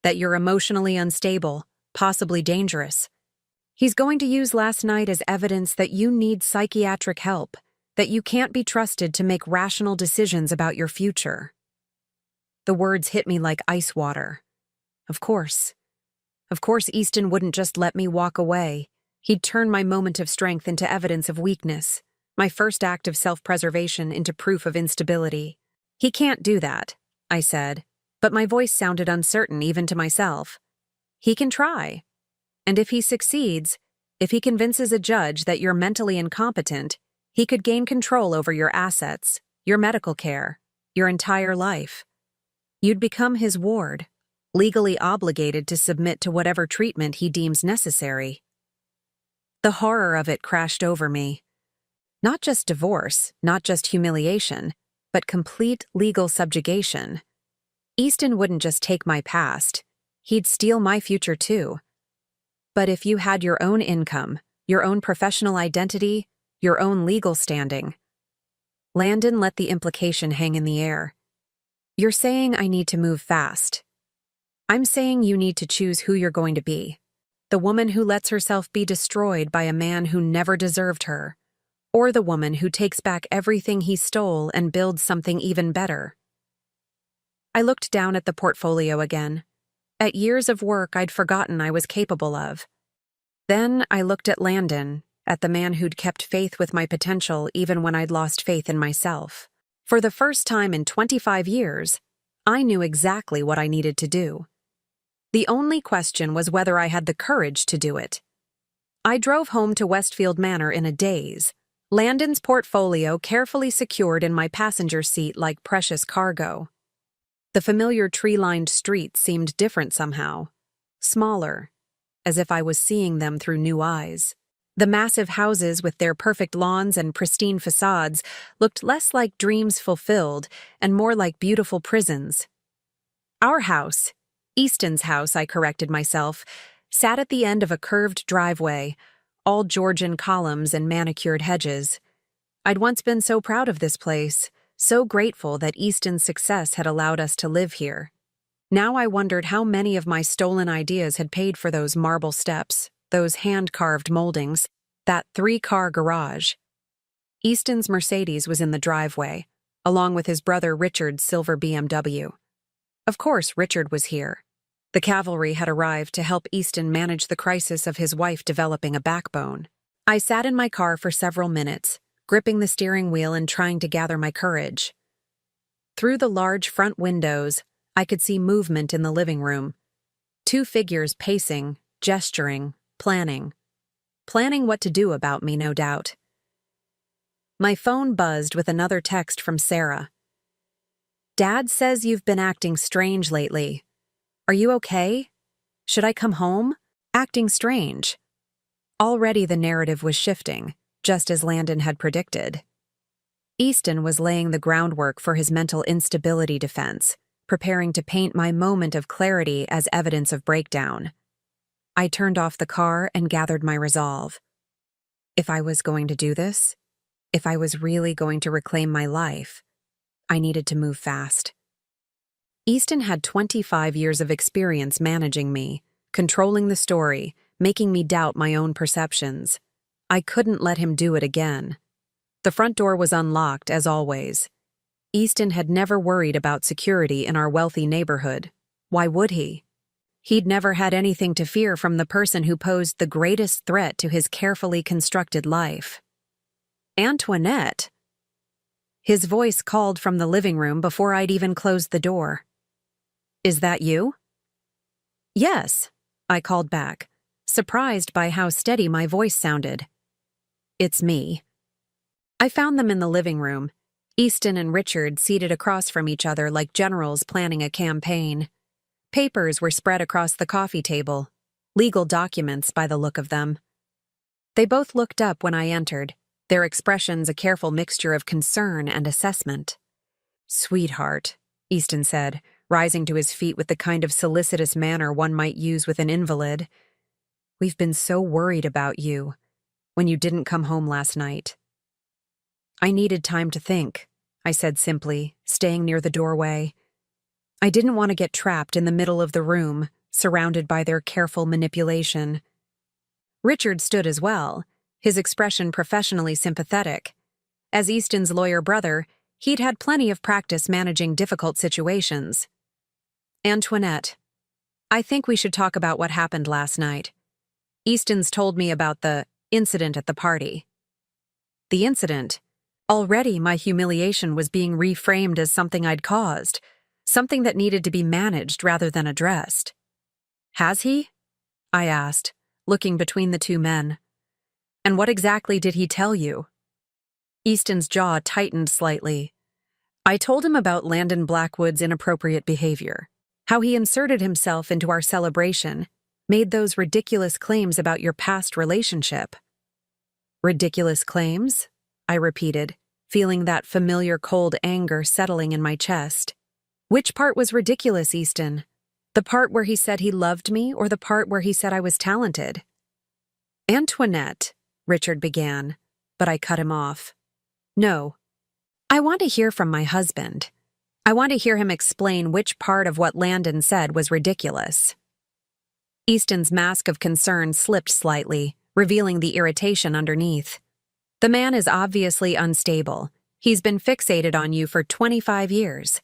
that you're emotionally unstable, possibly dangerous. He's going to use last night as evidence that you need psychiatric help, that you can't be trusted to make rational decisions about your future." The words hit me like ice water. Of course. Of course Easton wouldn't just let me walk away. He'd turn my moment of strength into evidence of weakness, my first act of self-preservation into proof of instability. "He can't do that," I said, but my voice sounded uncertain even to myself. "He can try. And if he succeeds, if he convinces a judge that you're mentally incompetent, he could gain control over your assets, your medical care, your entire life. You'd become his ward, legally obligated to submit to whatever treatment he deems necessary." The horror of it crashed over me. Not just divorce, not just humiliation, but complete legal subjugation. Easton wouldn't just take my past, he'd steal my future too. "But if you had your own income, your own professional identity, your own legal standing. Landon let the implication hang in the air. You're saying I need to move fast. I'm saying you need to choose who you're going to be. The woman who lets herself be destroyed by a man who never deserved her, or the woman who takes back everything he stole and builds something even better. I looked down at the portfolio again, at years of work I'd forgotten I was capable of. Then I looked at Landon, at the man who'd kept faith with my potential even when I'd lost faith in myself. For the first time in 25 years, I knew exactly what I needed to do. The only question was whether I had the courage to do it. I drove home to Westfield Manor in a daze, Landon's portfolio carefully secured in my passenger seat like precious cargo. The familiar tree-lined streets seemed different somehow, smaller, as if I was seeing them through new eyes. The massive houses with their perfect lawns and pristine facades looked less like dreams fulfilled and more like beautiful prisons. Our house, Easton's house, I corrected myself, sat at the end of a curved driveway, all Georgian columns and manicured hedges. I'd once been so proud of this place, so grateful that Easton's success had allowed us to live here. Now I wondered how many of my stolen ideas had paid for those marble steps, those hand-carved moldings, that 3-car garage. Easton's Mercedes was in the driveway, along with his brother Richard's silver BMW. Of course, Richard was here. The cavalry had arrived to help Easton manage the crisis of his wife developing a backbone. I sat in my car for several minutes, gripping the steering wheel and trying to gather my courage. Through the large front windows, I could see movement in the living room. 2 figures pacing, gesturing, planning. Planning what to do about me, no doubt. My phone buzzed with another text from Sarah. Dad says you've been acting strange lately. Are you okay? Should I come home? Acting strange. Already the narrative was shifting, just as Landon had predicted. Easton was laying the groundwork for his mental instability defense, preparing to paint my moment of clarity as evidence of breakdown. I turned off the car and gathered my resolve. If I was going to do this, if I was really going to reclaim my life, I needed to move fast. Easton had 25 years of experience managing me, controlling the story, making me doubt my own perceptions. I couldn't let him do it again. The front door was unlocked, as always. Easton had never worried about security in our wealthy neighborhood. Why would he? He'd never had anything to fear from the person who posed the greatest threat to his carefully constructed life. Antoinette. His voice called from the living room before I'd even closed the door. Is that you? Yes, I called back, surprised by how steady my voice sounded. It's me. I found them in the living room, Easton and Richard seated across from each other like generals planning a campaign. Papers were spread across the coffee table, legal documents by the look of them. They both looked up when I entered, their expressions a careful mixture of concern and assessment. Sweetheart, Easton said, rising to his feet with the kind of solicitous manner one might use with an invalid. We've been so worried about you when you didn't come home last night. I needed time to think, I said simply, staying near the doorway. I didn't want to get trapped in the middle of the room, surrounded by their careful manipulation. Richard stood as well, his expression professionally sympathetic. As Easton's lawyer brother, he'd had plenty of practice managing difficult situations. Antoinette, I think we should talk about what happened last night. Easton's told me about the incident at the party. The incident? Already my humiliation was being reframed as something I'd caused, something that needed to be managed rather than addressed. Has he? I asked, looking between the two men. And what exactly did he tell you? Easton's jaw tightened slightly. I told him about Landon Blackwood's inappropriate behavior, how he inserted himself into our celebration, made those ridiculous claims about your past relationship. Ridiculous claims? I repeated, feeling that familiar cold anger settling in my chest. Which part was ridiculous, Easton? The part where he said he loved me or the part where he said I was talented? Antoinette, Richard began, but I cut him off. No. I want to hear from my husband. I want to hear him explain which part of what Landon said was ridiculous. Easton's mask of concern slipped slightly, revealing the irritation underneath. The man is obviously unstable. He's been fixated on you for 25 years,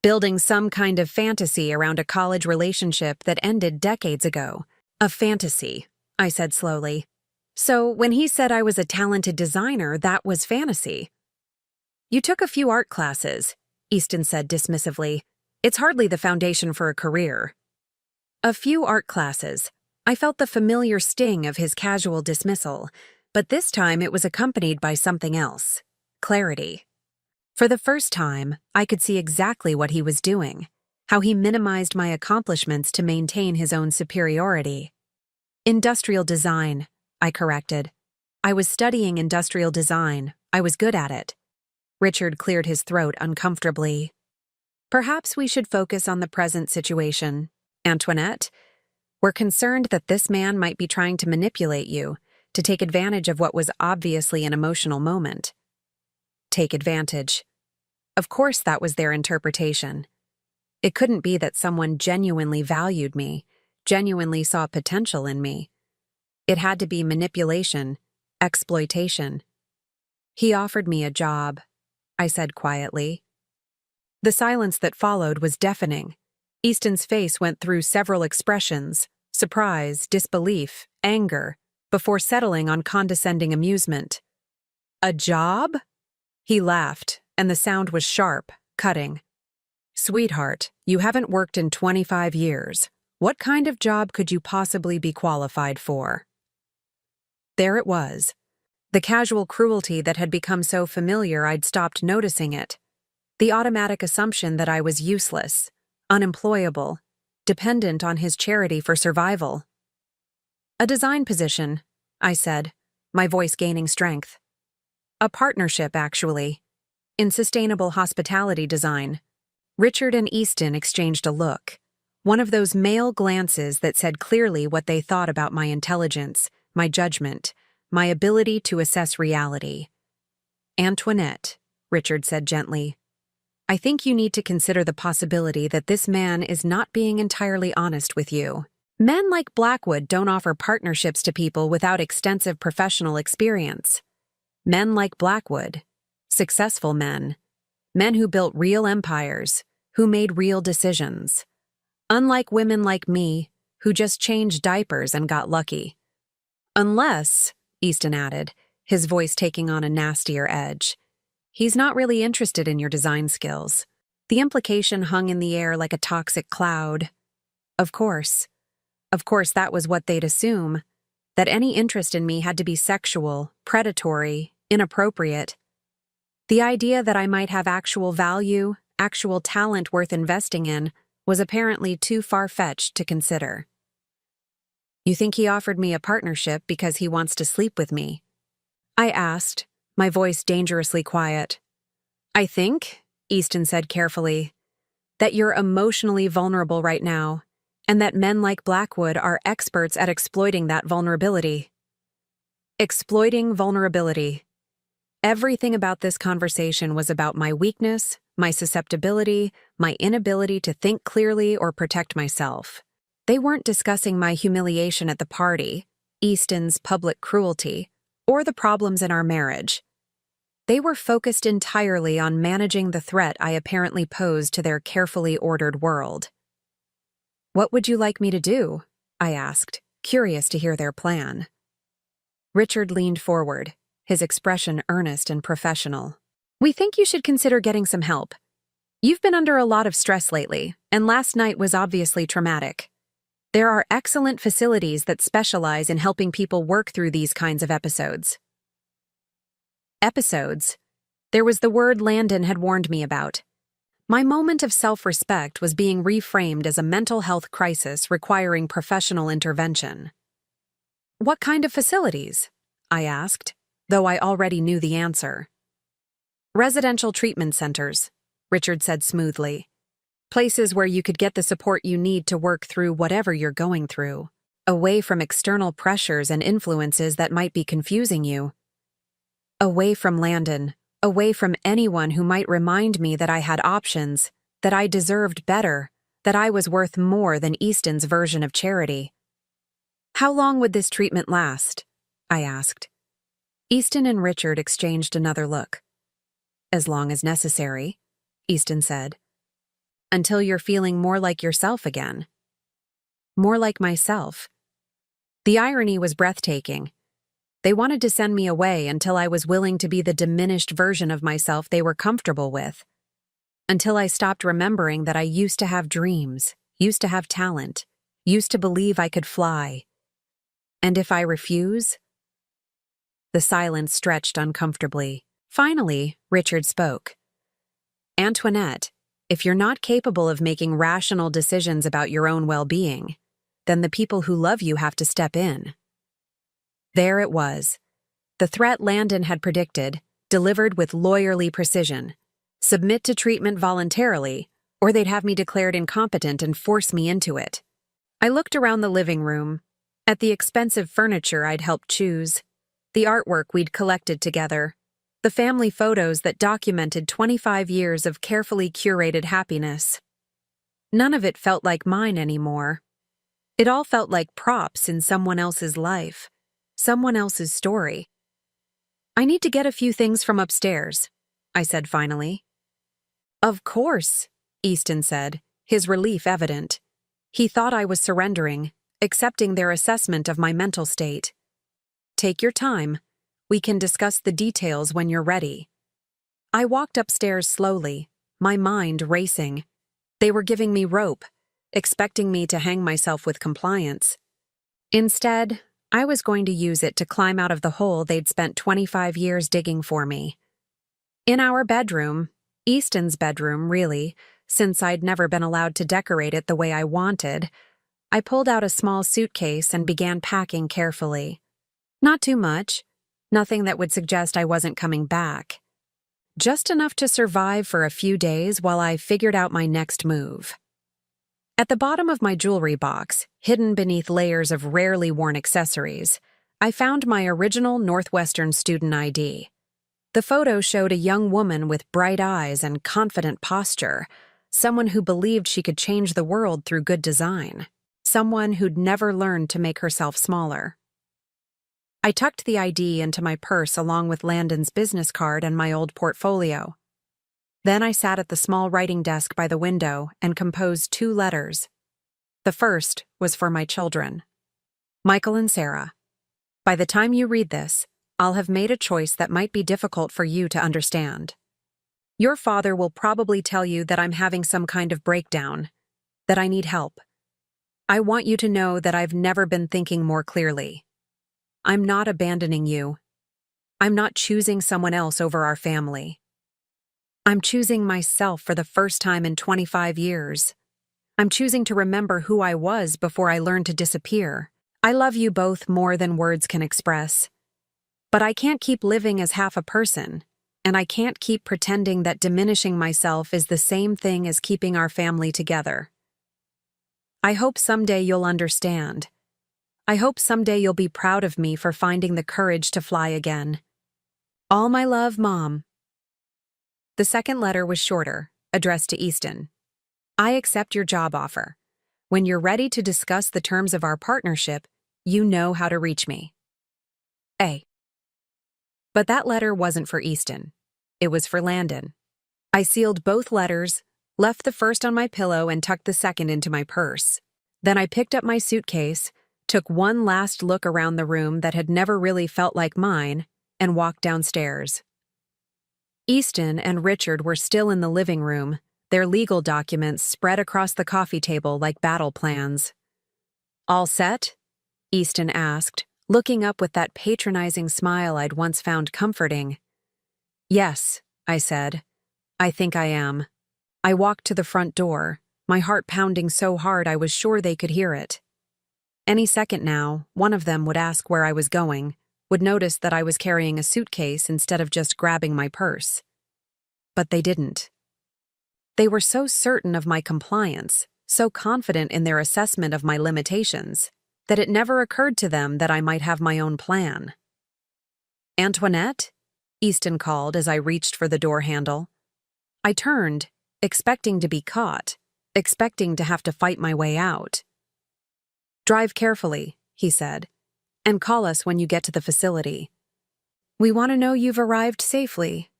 building some kind of fantasy around a college relationship that ended decades ago. A fantasy, I said slowly. So when he said I was a talented designer, that was fantasy. You took a few art classes, Easton said dismissively. It's hardly the foundation for a career. A few art classes. I felt the familiar sting of his casual dismissal, but this time it was accompanied by something else. Clarity. For the first time, I could see exactly what he was doing, how he minimized my accomplishments to maintain his own superiority. Industrial design, I corrected. I was studying industrial design. I was good at it. Richard cleared his throat uncomfortably. Perhaps we should focus on the present situation. Antoinette, we're concerned that this man might be trying to manipulate you, to take advantage of what was obviously an emotional moment. Take advantage. Of course that was their interpretation. It couldn't be that someone genuinely valued me, genuinely saw potential in me. It had to be manipulation, exploitation. He offered me a job, I said quietly. The silence that followed was deafening. Easton's face went through several expressions: surprise, disbelief, anger, before settling on condescending amusement. A job? He laughed, and the sound was sharp, cutting. Sweetheart, you haven't worked in 25 years. What kind of job could you possibly be qualified for? There it was. The casual cruelty that had become so familiar I'd stopped noticing it. The automatic assumption that I was useless, unemployable, dependent on his charity for survival. A design position, I said, my voice gaining strength. A partnership, actually, in sustainable hospitality design. Richard and Easton exchanged a look, one of those male glances that said clearly what they thought about my intelligence, my judgment, my ability to assess reality. Antoinette, Richard said gently, I think you need to consider the possibility that this man is not being entirely honest with you. Men like Blackwood don't offer partnerships to people without extensive professional experience. Men like Blackwood, successful men, men who built real empires, who made real decisions. Unlike women like me, who just changed diapers and got lucky. Unless, Easton added, his voice taking on a nastier edge, he's not really interested in your design skills. The implication hung in the air like a toxic cloud. Of course that was what they'd assume, that any interest in me had to be sexual, predatory, inappropriate. The idea that I might have actual value, actual talent worth investing in, was apparently too far-fetched to consider. You think he offered me a partnership because he wants to sleep with me? I asked, my voice dangerously quiet. I think, Easton said carefully, that you're emotionally vulnerable right now, and that men like Blackwood are experts at exploiting that vulnerability. Exploiting vulnerability. Everything about this conversation was about my weakness, my susceptibility, my inability to think clearly or protect myself. They weren't discussing my humiliation at the party, Easton's public cruelty, or the problems in our marriage. They were focused entirely on managing the threat I apparently posed to their carefully ordered world. What would you like me to do? I asked, curious to hear their plan. Richard leaned forward, his expression earnest and professional. We think you should consider getting some help. You've been under a lot of stress lately, and last night was obviously traumatic. There are excellent facilities that specialize in helping people work through these kinds of episodes. Episodes? There was the word Landon had warned me about. My moment of self-respect was being reframed as a mental health crisis requiring professional intervention. What kind of facilities? I asked, though I already knew the answer. Residential treatment centers, Richard said smoothly. Places where you could get the support you need to work through whatever you're going through. away from external pressures and influences that might be confusing you. Away from Landon, away from anyone who might remind me that I had options, that I deserved better, that I was worth more than Easton's version of charity. "How long would this treatment last?" I asked. Easton and Richard exchanged another look. "As long as necessary," Easton said. "Until you're feeling more like yourself again." More like myself. The irony was breathtaking. They wanted to send me away until I was willing to be the diminished version of myself they were comfortable with. Until I stopped remembering that I used to have dreams, used to have talent, used to believe I could fly. And if I refuse? The silence stretched uncomfortably. Finally, Richard spoke. "Antoinette, if you're not capable of making rational decisions about your own well-being, then the people who love you have to step in." There it was. The threat Landon had predicted, delivered with lawyerly precision. Submit to treatment voluntarily, or they'd have me declared incompetent and force me into it. I looked around the living room, at the expensive furniture I'd helped choose, the artwork we'd collected together, the family photos that documented 25 years of carefully curated happiness. None of it felt like mine anymore. It all felt like props in someone else's life, someone else's story. "I need to get a few things from upstairs," I said finally. "Of course," Easton said, his relief evident. He thought I was surrendering, accepting their assessment of my mental state. "Take your time. We can discuss the details when you're ready." I walked upstairs slowly, my mind racing. They were giving me rope, expecting me to hang myself with compliance. Instead, I was going to use it to climb out of the hole they'd spent 25 years digging for me. In our bedroom, Easton's bedroom, really, since I'd never been allowed to decorate it the way I wanted, I pulled out a small suitcase and began packing carefully. Not too much, nothing that would suggest I wasn't coming back. Just enough to survive for a few days while I figured out my next move. At the bottom of my jewelry box, hidden beneath layers of rarely worn accessories, I found my original Northwestern student ID. The photo showed a young woman with bright eyes and confident posture, someone who believed she could change the world through good design, someone who'd never learned to make herself smaller. I tucked the ID into my purse along with Landon's business card and my old portfolio. Then I sat at the small writing desk by the window and composed 2 letters. The first was for my children. Michael and Sarah. By the time you read this, I'll have made a choice that might be difficult for you to understand. Your father will probably tell you that I'm having some kind of breakdown, that I need help. I want you to know that I've never been thinking more clearly. I'm not abandoning you. I'm not choosing someone else over our family. I'm choosing myself for the first time in 25 years. I'm choosing to remember who I was before I learned to disappear. I love you both more than words can express. But I can't keep living as half a person, and I can't keep pretending that diminishing myself is the same thing as keeping our family together. I hope someday you'll understand. I hope someday you'll be proud of me for finding the courage to fly again. All my love, Mom. The second letter was shorter, addressed to Easton. I accept your job offer. When you're ready to discuss the terms of our partnership, you know how to reach me. A. But that letter wasn't for Easton. It was for Landon. I sealed both letters, left the first on my pillow and tucked the second into my purse. Then I picked up my suitcase, took one last look around the room that had never really felt like mine, and walked downstairs. Easton and Richard were still in the living room, their legal documents spread across the coffee table like battle plans. "All set?" Easton asked, looking up with that patronizing smile I'd once found comforting. "Yes," I said. "I think I am." I walked to the front door, my heart pounding so hard I was sure they could hear it. Any second now, one of them would ask where I was going, would notice that I was carrying a suitcase instead of just grabbing my purse. But they didn't. They were so certain of my compliance, so confident in their assessment of my limitations. that it never occurred to them that I might have my own plan. "Antoinette?" Easton called as I reached for the door handle. I turned, expecting to be caught, expecting to have to fight my way out. "Drive carefully," he said, "and call us when you get to the facility. We want to know you've arrived safely."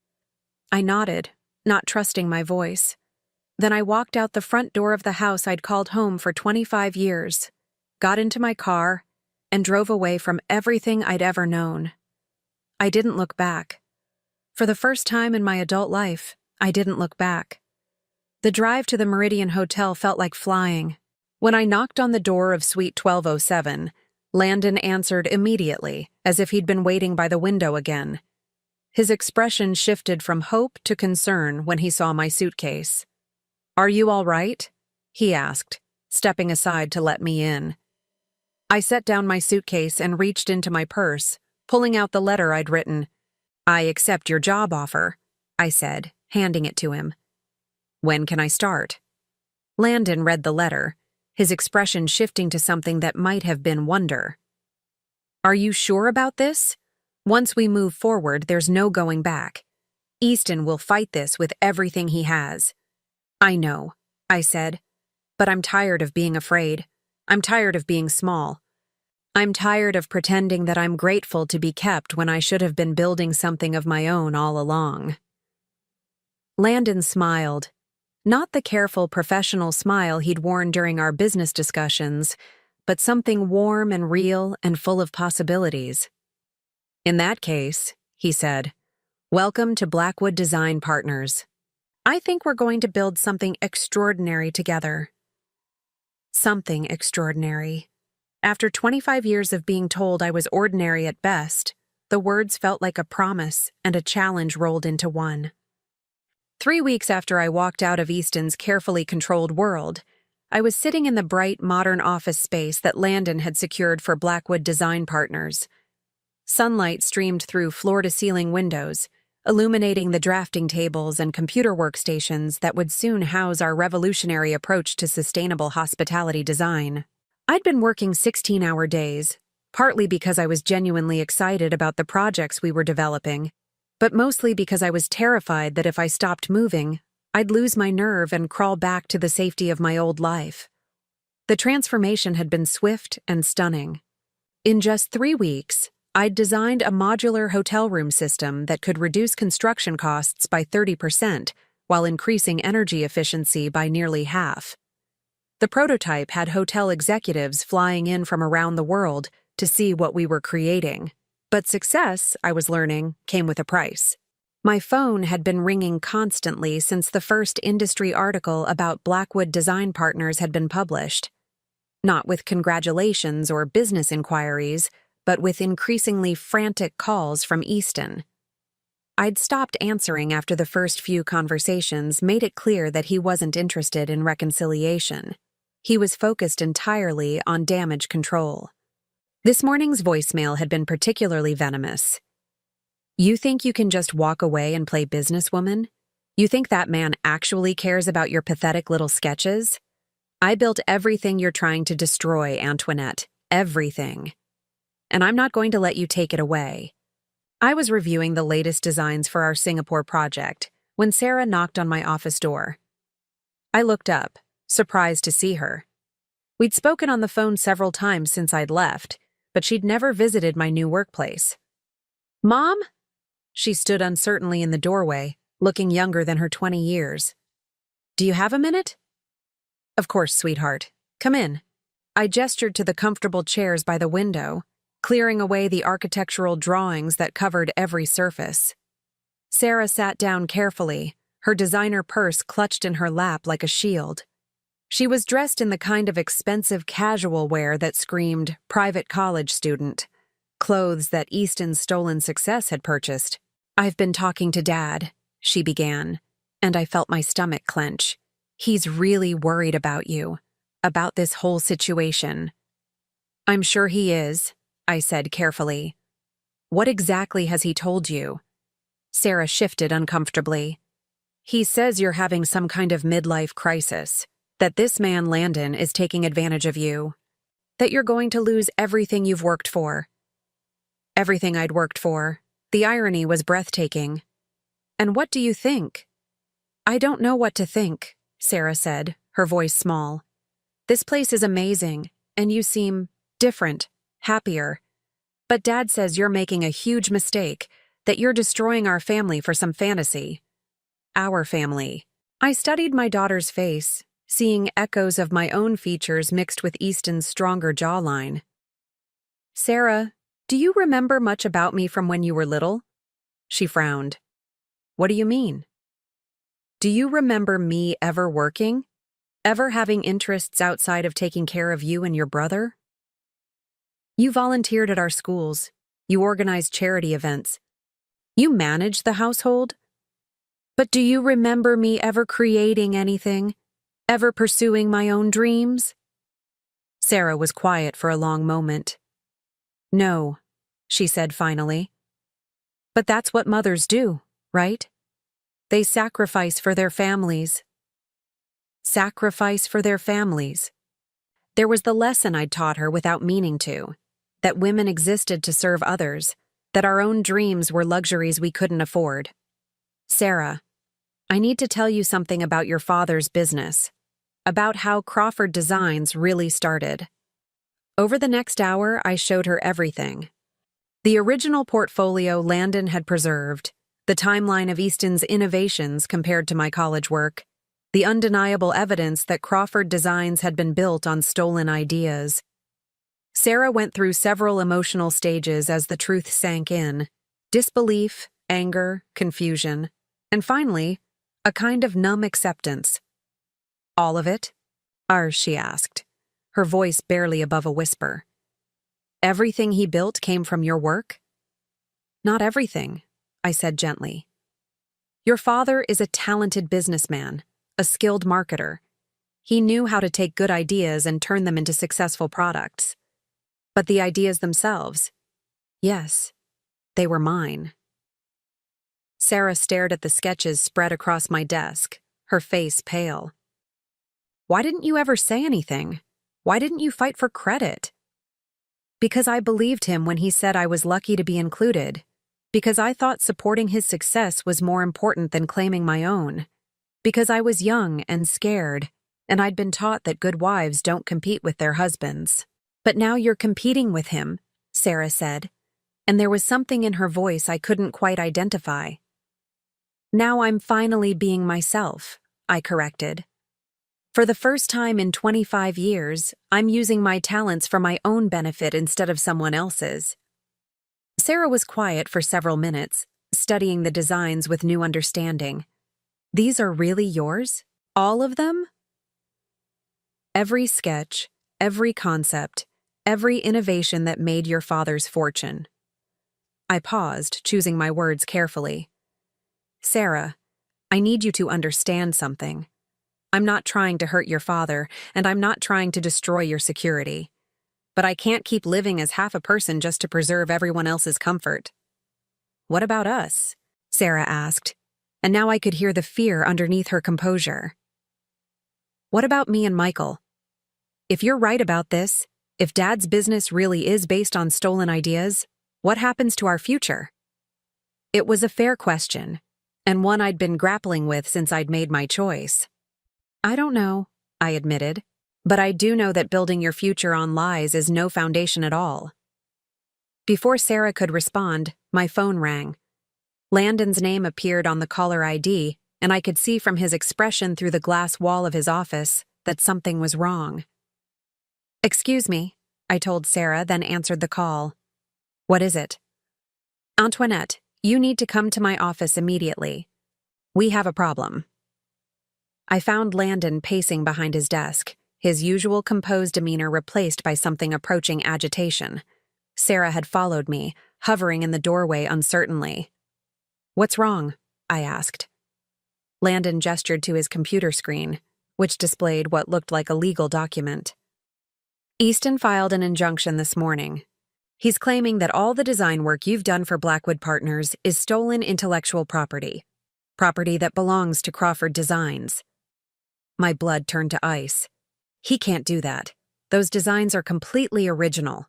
I nodded, not trusting my voice. Then I walked out the front door of the house I'd called home for 25 years, got into my car, and drove away from everything I'd ever known. I didn't look back. For the first time in my adult life, I didn't look back. The drive to the Meridian Hotel felt like flying. When I knocked on the door of Suite 1207, Landon answered immediately, as if he'd been waiting by the window again. His expression shifted from hope to concern when he saw my suitcase. "Are you all right?" he asked, stepping aside to let me in. I set down my suitcase and reached into my purse, pulling out the letter I'd written. "I accept your job offer," I said, handing it to him. "When can I start?" Landon read the letter, his expression shifting to something that might have been wonder. "Are you sure about this? Once we move forward, there's no going back. Easton will fight this with everything he has." "I know," I said, "but I'm tired of being afraid. I'm tired of being small. I'm tired of pretending that I'm grateful to be kept when I should have been building something of my own all along." Landon smiled. Not the careful professional smile he'd worn during our business discussions, but something warm and real and full of possibilities. "In that case," he said, "welcome to Blackwood Design Partners. I think we're going to build something extraordinary together." Something extraordinary. After 25 years of being told I was ordinary at best, the words felt like a promise and a challenge rolled into one. 3 weeks after I walked out of Easton's carefully controlled world, I was sitting in the bright, modern office space that Landon had secured for Blackwood Design Partners. Sunlight streamed through floor-to-ceiling windows, illuminating the drafting tables and computer workstations that would soon house our revolutionary approach to sustainable hospitality design. I'd been working 16-hour days, partly because I was genuinely excited about the projects we were developing, but mostly because I was terrified that if I stopped moving, I'd lose my nerve and crawl back to the safety of my old life. The transformation had been swift and stunning. In just 3 weeks, I'd designed a modular hotel room system that could reduce construction costs by 30% while increasing energy efficiency by nearly half. The prototype had hotel executives flying in from around the world to see what we were creating. But success, I was learning, came with a price. My phone had been ringing constantly since the first industry article about Blackwood Design Partners had been published. Not with congratulations or business inquiries, but with increasingly frantic calls from Easton. I'd stopped answering after the first few conversations made it clear that he wasn't interested in reconciliation. He was focused entirely on damage control. This morning's voicemail had been particularly venomous. "You think you can just walk away and play businesswoman? You think that man actually cares about your pathetic little sketches? I built everything you're trying to destroy, Antoinette. Everything. And I'm not going to let you take it away." I was reviewing the latest designs for our Singapore project when Sarah knocked on my office door. I looked up, surprised to see her. We'd spoken on the phone several times since I'd left, but she'd never visited my new workplace. "Mom?" She stood uncertainly in the doorway, looking younger than her 20 years. "Do you have a minute?" "Of course, sweetheart. Come in." I gestured to the comfortable chairs by the window, clearing away the architectural drawings that covered every surface. Sarah sat down carefully, her designer purse clutched in her lap like a shield. She was dressed in the kind of expensive casual wear that screamed private college student, clothes that Easton's stolen success had purchased. "I've been talking to Dad," she began, and I felt my stomach clench. "He's really worried about you, about this whole situation." "I'm sure he is," I said carefully. "What exactly has he told you?" Sarah shifted uncomfortably. "He says you're having some kind of midlife crisis, that this man Landon is taking advantage of you." That you're going to lose everything you've worked for. Everything I'd worked for. The irony was breathtaking. And what do you think? I don't know what to think, Sarah said, her voice small. This place is amazing, and you seem different, happier. But Dad says you're making a huge mistake, that you're destroying our family for some fantasy. Our family. I studied my daughter's face, seeing echoes of my own features mixed with Easton's stronger jawline. Sarah, do you remember much about me from when you were little? She frowned. What do you mean? Do you remember me ever working? Ever having interests outside of taking care of you and your brother? You volunteered at our schools. You organized charity events. You managed the household. But do you remember me ever creating anything? Ever pursuing my own dreams? Sarah was quiet for a long moment. No, she said finally. But that's what mothers do, right? They sacrifice for their families. Sacrifice for their families. There was the lesson I'd taught her without meaning to, that women existed to serve others, that our own dreams were luxuries we couldn't afford. Sarah, I need to tell you something about your father's business, about how Crawford Designs really started. Over the next hour, I showed her everything. The original portfolio Landon had preserved, the timeline of Easton's innovations compared to my college work, the undeniable evidence that Crawford Designs had been built on stolen ideas. Sarah went through several emotional stages as the truth sank in: disbelief, anger, confusion, and finally, a kind of numb acceptance. All of it? She asked, her voice barely above a whisper. Everything he built came from your work? Not everything, I said gently. Your father is a talented businessman, a skilled marketer. He knew how to take good ideas and turn them into successful products. But the ideas themselves, yes, they were mine. Sarah stared at the sketches spread across my desk, her face pale. Why didn't you ever say anything? Why didn't you fight for credit? Because I believed him when he said I was lucky to be included. Because I thought supporting his success was more important than claiming my own. Because I was young and scared, and I'd been taught that good wives don't compete with their husbands. But now you're competing with him, Sarah said, and there was something in her voice I couldn't quite identify. Now I'm finally being myself, I corrected. For the first time in 25 years, I'm using my talents for my own benefit instead of someone else's. Sarah was quiet for several minutes, studying the designs with new understanding. These are really yours? All of them? Every sketch, every concept, every innovation that made your father's fortune. I paused, choosing my words carefully. Sarah, I need you to understand something. I'm not trying to hurt your father, and I'm not trying to destroy your security. But I can't keep living as half a person just to preserve everyone else's comfort. What about us? Sarah asked, and now I could hear the fear underneath her composure. What about me and Michael? If you're right about this, if Dad's business really is based on stolen ideas, what happens to our future? It was a fair question, and one I'd been grappling with since I'd made my choice. I don't know, I admitted, but I do know that building your future on lies is no foundation at all. Before Sarah could respond, my phone rang. Landon's name appeared on the caller ID, and I could see from his expression through the glass wall of his office that something was wrong. Excuse me, I told Sarah, then answered the call. What is it? Antoinette, you need to come to my office immediately. We have a problem. I found Landon pacing behind his desk, his usual composed demeanor replaced by something approaching agitation. Sarah had followed me, hovering in the doorway uncertainly. What's wrong? I asked. Landon gestured to his computer screen, which displayed what looked like a legal document. Easton filed an injunction this morning. He's claiming that all the design work you've done for Blackwood Partners is stolen intellectual property that belongs to Crawford Designs. My blood turned to ice. He can't do that. Those designs are completely original.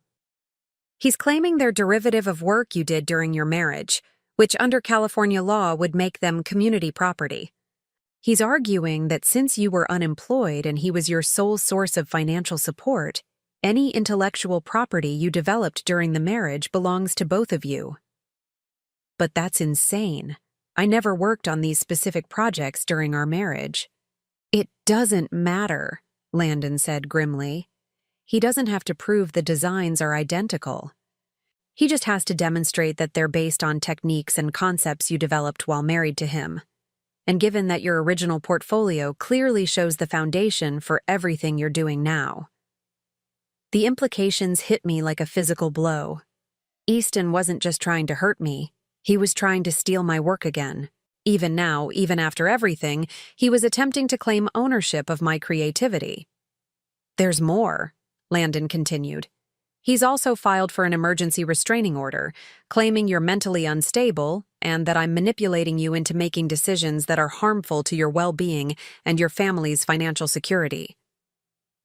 He's claiming they're derivative of work you did during your marriage, which under California law would make them community property. He's arguing that since you were unemployed and he was your sole source of financial support, any intellectual property you developed during the marriage belongs to both of you. But that's insane. I never worked on these specific projects during our marriage. It doesn't matter, Landon said grimly. He doesn't have to prove the designs are identical. He just has to demonstrate that they're based on techniques and concepts you developed while married to him. And given that your original portfolio clearly shows the foundation for everything you're doing now. The implications hit me like a physical blow. Easton wasn't just trying to hurt me, he was trying to steal my work again. Even now, even after everything, he was attempting to claim ownership of my creativity. There's more, Landon continued. He's also filed for an emergency restraining order, claiming you're mentally unstable and that I'm manipulating you into making decisions that are harmful to your well-being and your family's financial security.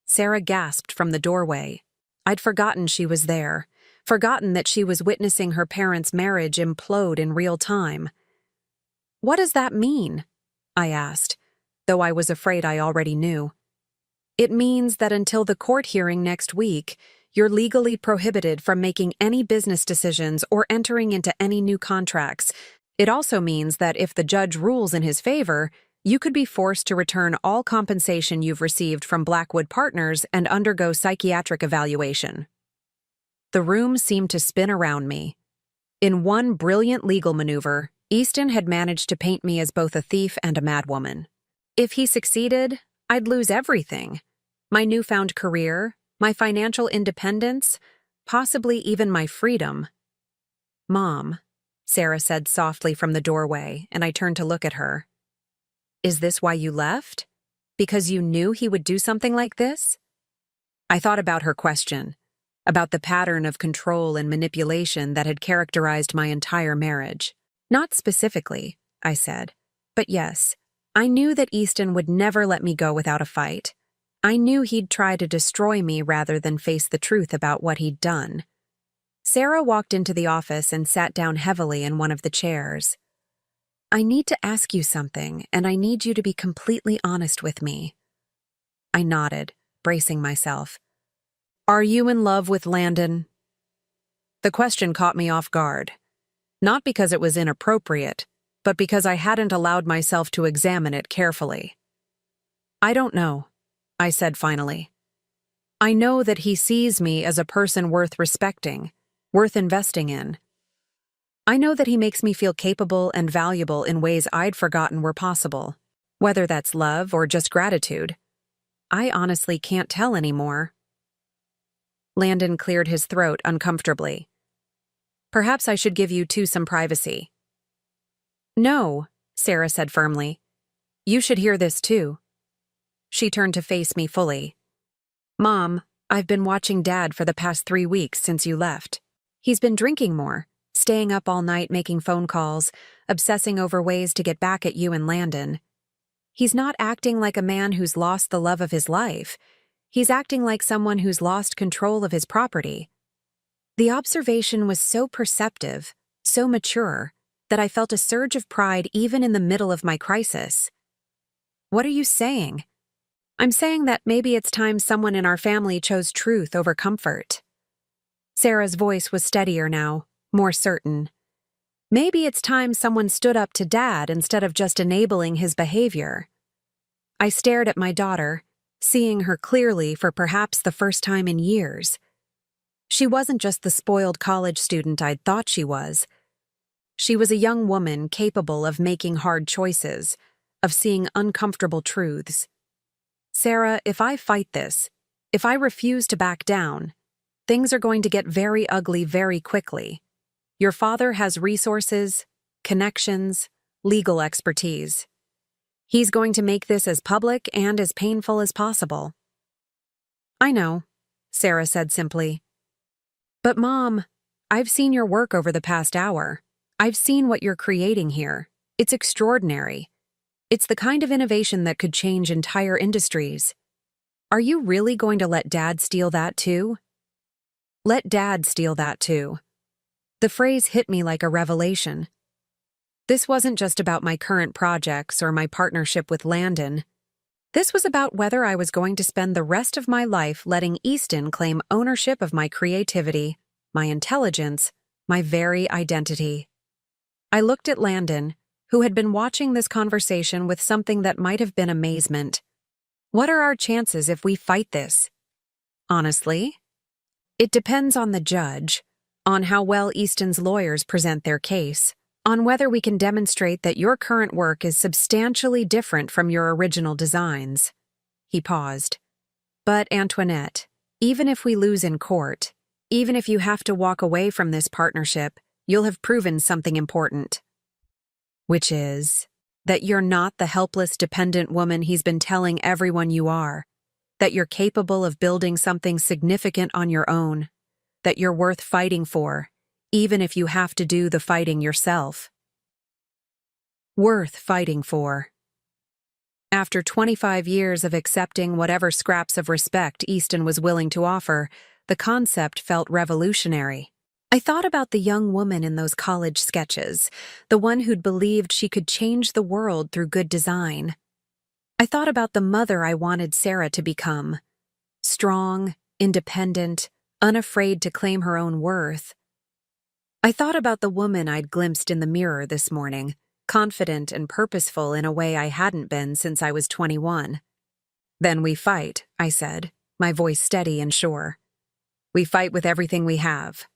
Sarah gasped from the doorway. I'd forgotten she was there, forgotten that she was witnessing her parents' marriage implode in real time. What does that mean? I asked, though I was afraid I already knew. It means that until the court hearing next week, you're legally prohibited from making any business decisions or entering into any new contracts. It also means that if the judge rules in his favor, you could be forced to return all compensation you've received from Blackwood Partners and undergo psychiatric evaluation. The room seemed to spin around me. In one brilliant legal maneuver, Easton had managed to paint me as both a thief and a madwoman. If he succeeded, I'd lose everything. My newfound career, my financial independence, possibly even my freedom. Mom, Sarah said softly from the doorway, and I turned to look at her. Is this why you left? Because you knew he would do something like this? I thought about her question, about the pattern of control and manipulation that had characterized my entire marriage. Not specifically, I said, but yes, I knew that Easton would never let me go without a fight. I knew he'd try to destroy me rather than face the truth about what he'd done. Sarah walked into the office and sat down heavily in one of the chairs. I need to ask you something, and I need you to be completely honest with me. I nodded, bracing myself. Are you in love with Landon? The question caught me off guard. Not because it was inappropriate, but because I hadn't allowed myself to examine it carefully. I don't know, I said finally. I know that he sees me as a person worth respecting, worth investing in. I know that he makes me feel capable and valuable in ways I'd forgotten were possible, whether that's love or just gratitude. I honestly can't tell anymore. Landon cleared his throat uncomfortably. Perhaps I should give you two some privacy. No, Sarah said firmly. You should hear this too. She turned to face me fully. Mom, I've been watching Dad for the past 3 weeks since you left. He's been drinking more, staying up all night making phone calls, obsessing over ways to get back at you and Landon. He's not acting like a man who's lost the love of his life. He's acting like someone who's lost control of his property. The observation was so perceptive, so mature, that I felt a surge of pride even in the middle of my crisis. What are you saying? I'm saying that maybe it's time someone in our family chose truth over comfort. Sarah's voice was steadier now, more certain. Maybe it's time someone stood up to Dad instead of just enabling his behavior. I stared at my daughter, seeing her clearly for perhaps the first time in years. She wasn't just the spoiled college student I'd thought she was. She was a young woman capable of making hard choices, of seeing uncomfortable truths. Sarah, if I fight this, if I refuse to back down, things are going to get very ugly very quickly. Your father has resources, connections, legal expertise. He's going to make this as public and as painful as possible. I know, Sarah said simply. But Mom, I've seen your work over the past hour. I've seen what you're creating here. It's extraordinary. It's the kind of innovation that could change entire industries. Are you really going to let Dad steal that too? Let Dad steal that too. The phrase hit me like a revelation. This wasn't just about my current projects or my partnership with Landon. This was about whether I was going to spend the rest of my life letting Easton claim ownership of my creativity, my intelligence, my very identity. I looked at Landon, who had been watching this conversation with something that might have been amazement. What are our chances if we fight this? Honestly, it depends on the judge, on how well Easton's lawyers present their case, on whether we can demonstrate that your current work is substantially different from your original designs. He paused. But, Antoinette, even if we lose in court, even if you have to walk away from this partnership, you'll have proven something important. Which is that you're not the helpless, dependent woman he's been telling everyone you are, that you're capable of building something significant on your own, that you're worth fighting for, even if you have to do the fighting yourself. Worth fighting for. After 25 years of accepting whatever scraps of respect Easton was willing to offer, the concept felt revolutionary. I thought about the young woman in those college sketches, the one who'd believed she could change the world through good design. I thought about the mother I wanted Sarah to become. Strong, independent, unafraid to claim her own worth. I thought about the woman I'd glimpsed in the mirror this morning, confident and purposeful in a way I hadn't been since I was 21. Then we fight, I said, my voice steady and sure. We fight with everything we have.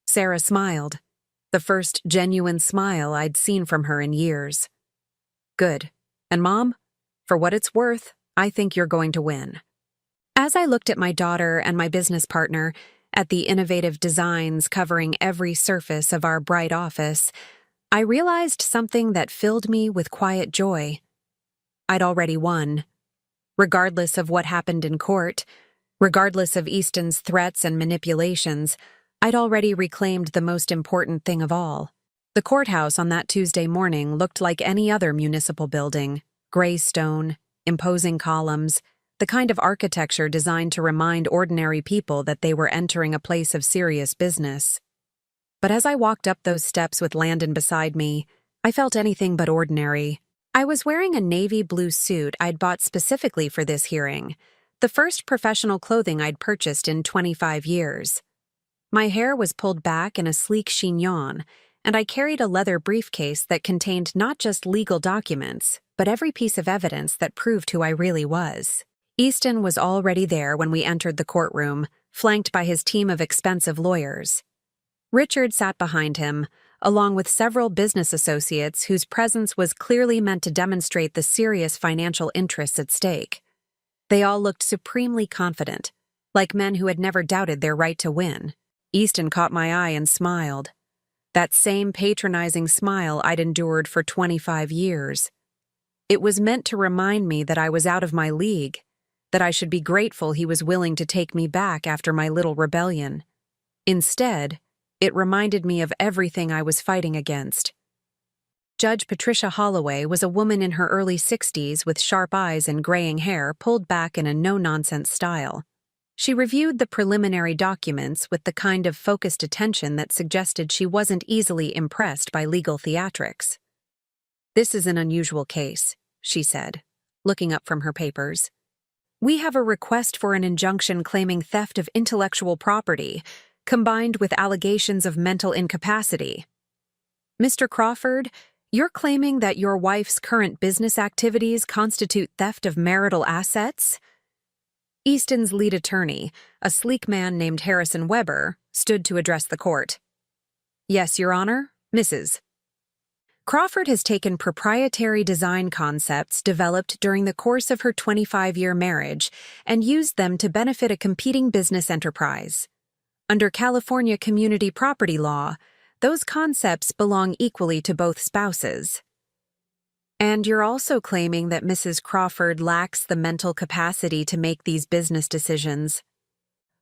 Sarah smiled, the first genuine smile I'd seen from her in years. Good. And Mom, for what it's worth, I think you're going to win. As I looked at my daughter and my business partner, at the innovative designs covering every surface of our bright office, I realized something that filled me with quiet joy. I'd already won. Regardless of what happened in court, regardless of Easton's threats and manipulations, I'd already reclaimed the most important thing of all. The courthouse on that Tuesday morning looked like any other municipal building, gray stone, imposing columns, the kind of architecture designed to remind ordinary people that they were entering a place of serious business. But as I walked up those steps with Landon beside me, I felt anything but ordinary. I was wearing a navy blue suit I'd bought specifically for this hearing, the first professional clothing I'd purchased in 25 years. My hair was pulled back in a sleek chignon, and I carried a leather briefcase that contained not just legal documents, but every piece of evidence that proved who I really was. Easton was already there when we entered the courtroom, flanked by his team of expensive lawyers. Richard sat behind him, along with several business associates whose presence was clearly meant to demonstrate the serious financial interests at stake. They all looked supremely confident, like men who had never doubted their right to win. Easton caught my eye and smiled. That same patronizing smile I'd endured for 25 years. It was meant to remind me that I was out of my league, that I should be grateful he was willing to take me back after my little rebellion. Instead, it reminded me of everything I was fighting against. Judge Patricia Holloway was a woman in her early 60s with sharp eyes and graying hair pulled back in a no-nonsense style. She reviewed the preliminary documents with the kind of focused attention that suggested she wasn't easily impressed by legal theatrics. "This is an unusual case," she said, looking up from her papers. "We have a request for an injunction claiming theft of intellectual property, combined with allegations of mental incapacity. Mr. Crawford, you're claiming that your wife's current business activities constitute theft of marital assets?" Easton's lead attorney, a sleek man named Harrison Weber, stood to address the court. "Yes, Your Honor, Mrs. Crawford has taken proprietary design concepts developed during the course of her 25-year marriage and used them to benefit a competing business enterprise. Under California community property law, those concepts belong equally to both spouses. And you're also claiming that Mrs. Crawford lacks the mental capacity to make these business decisions.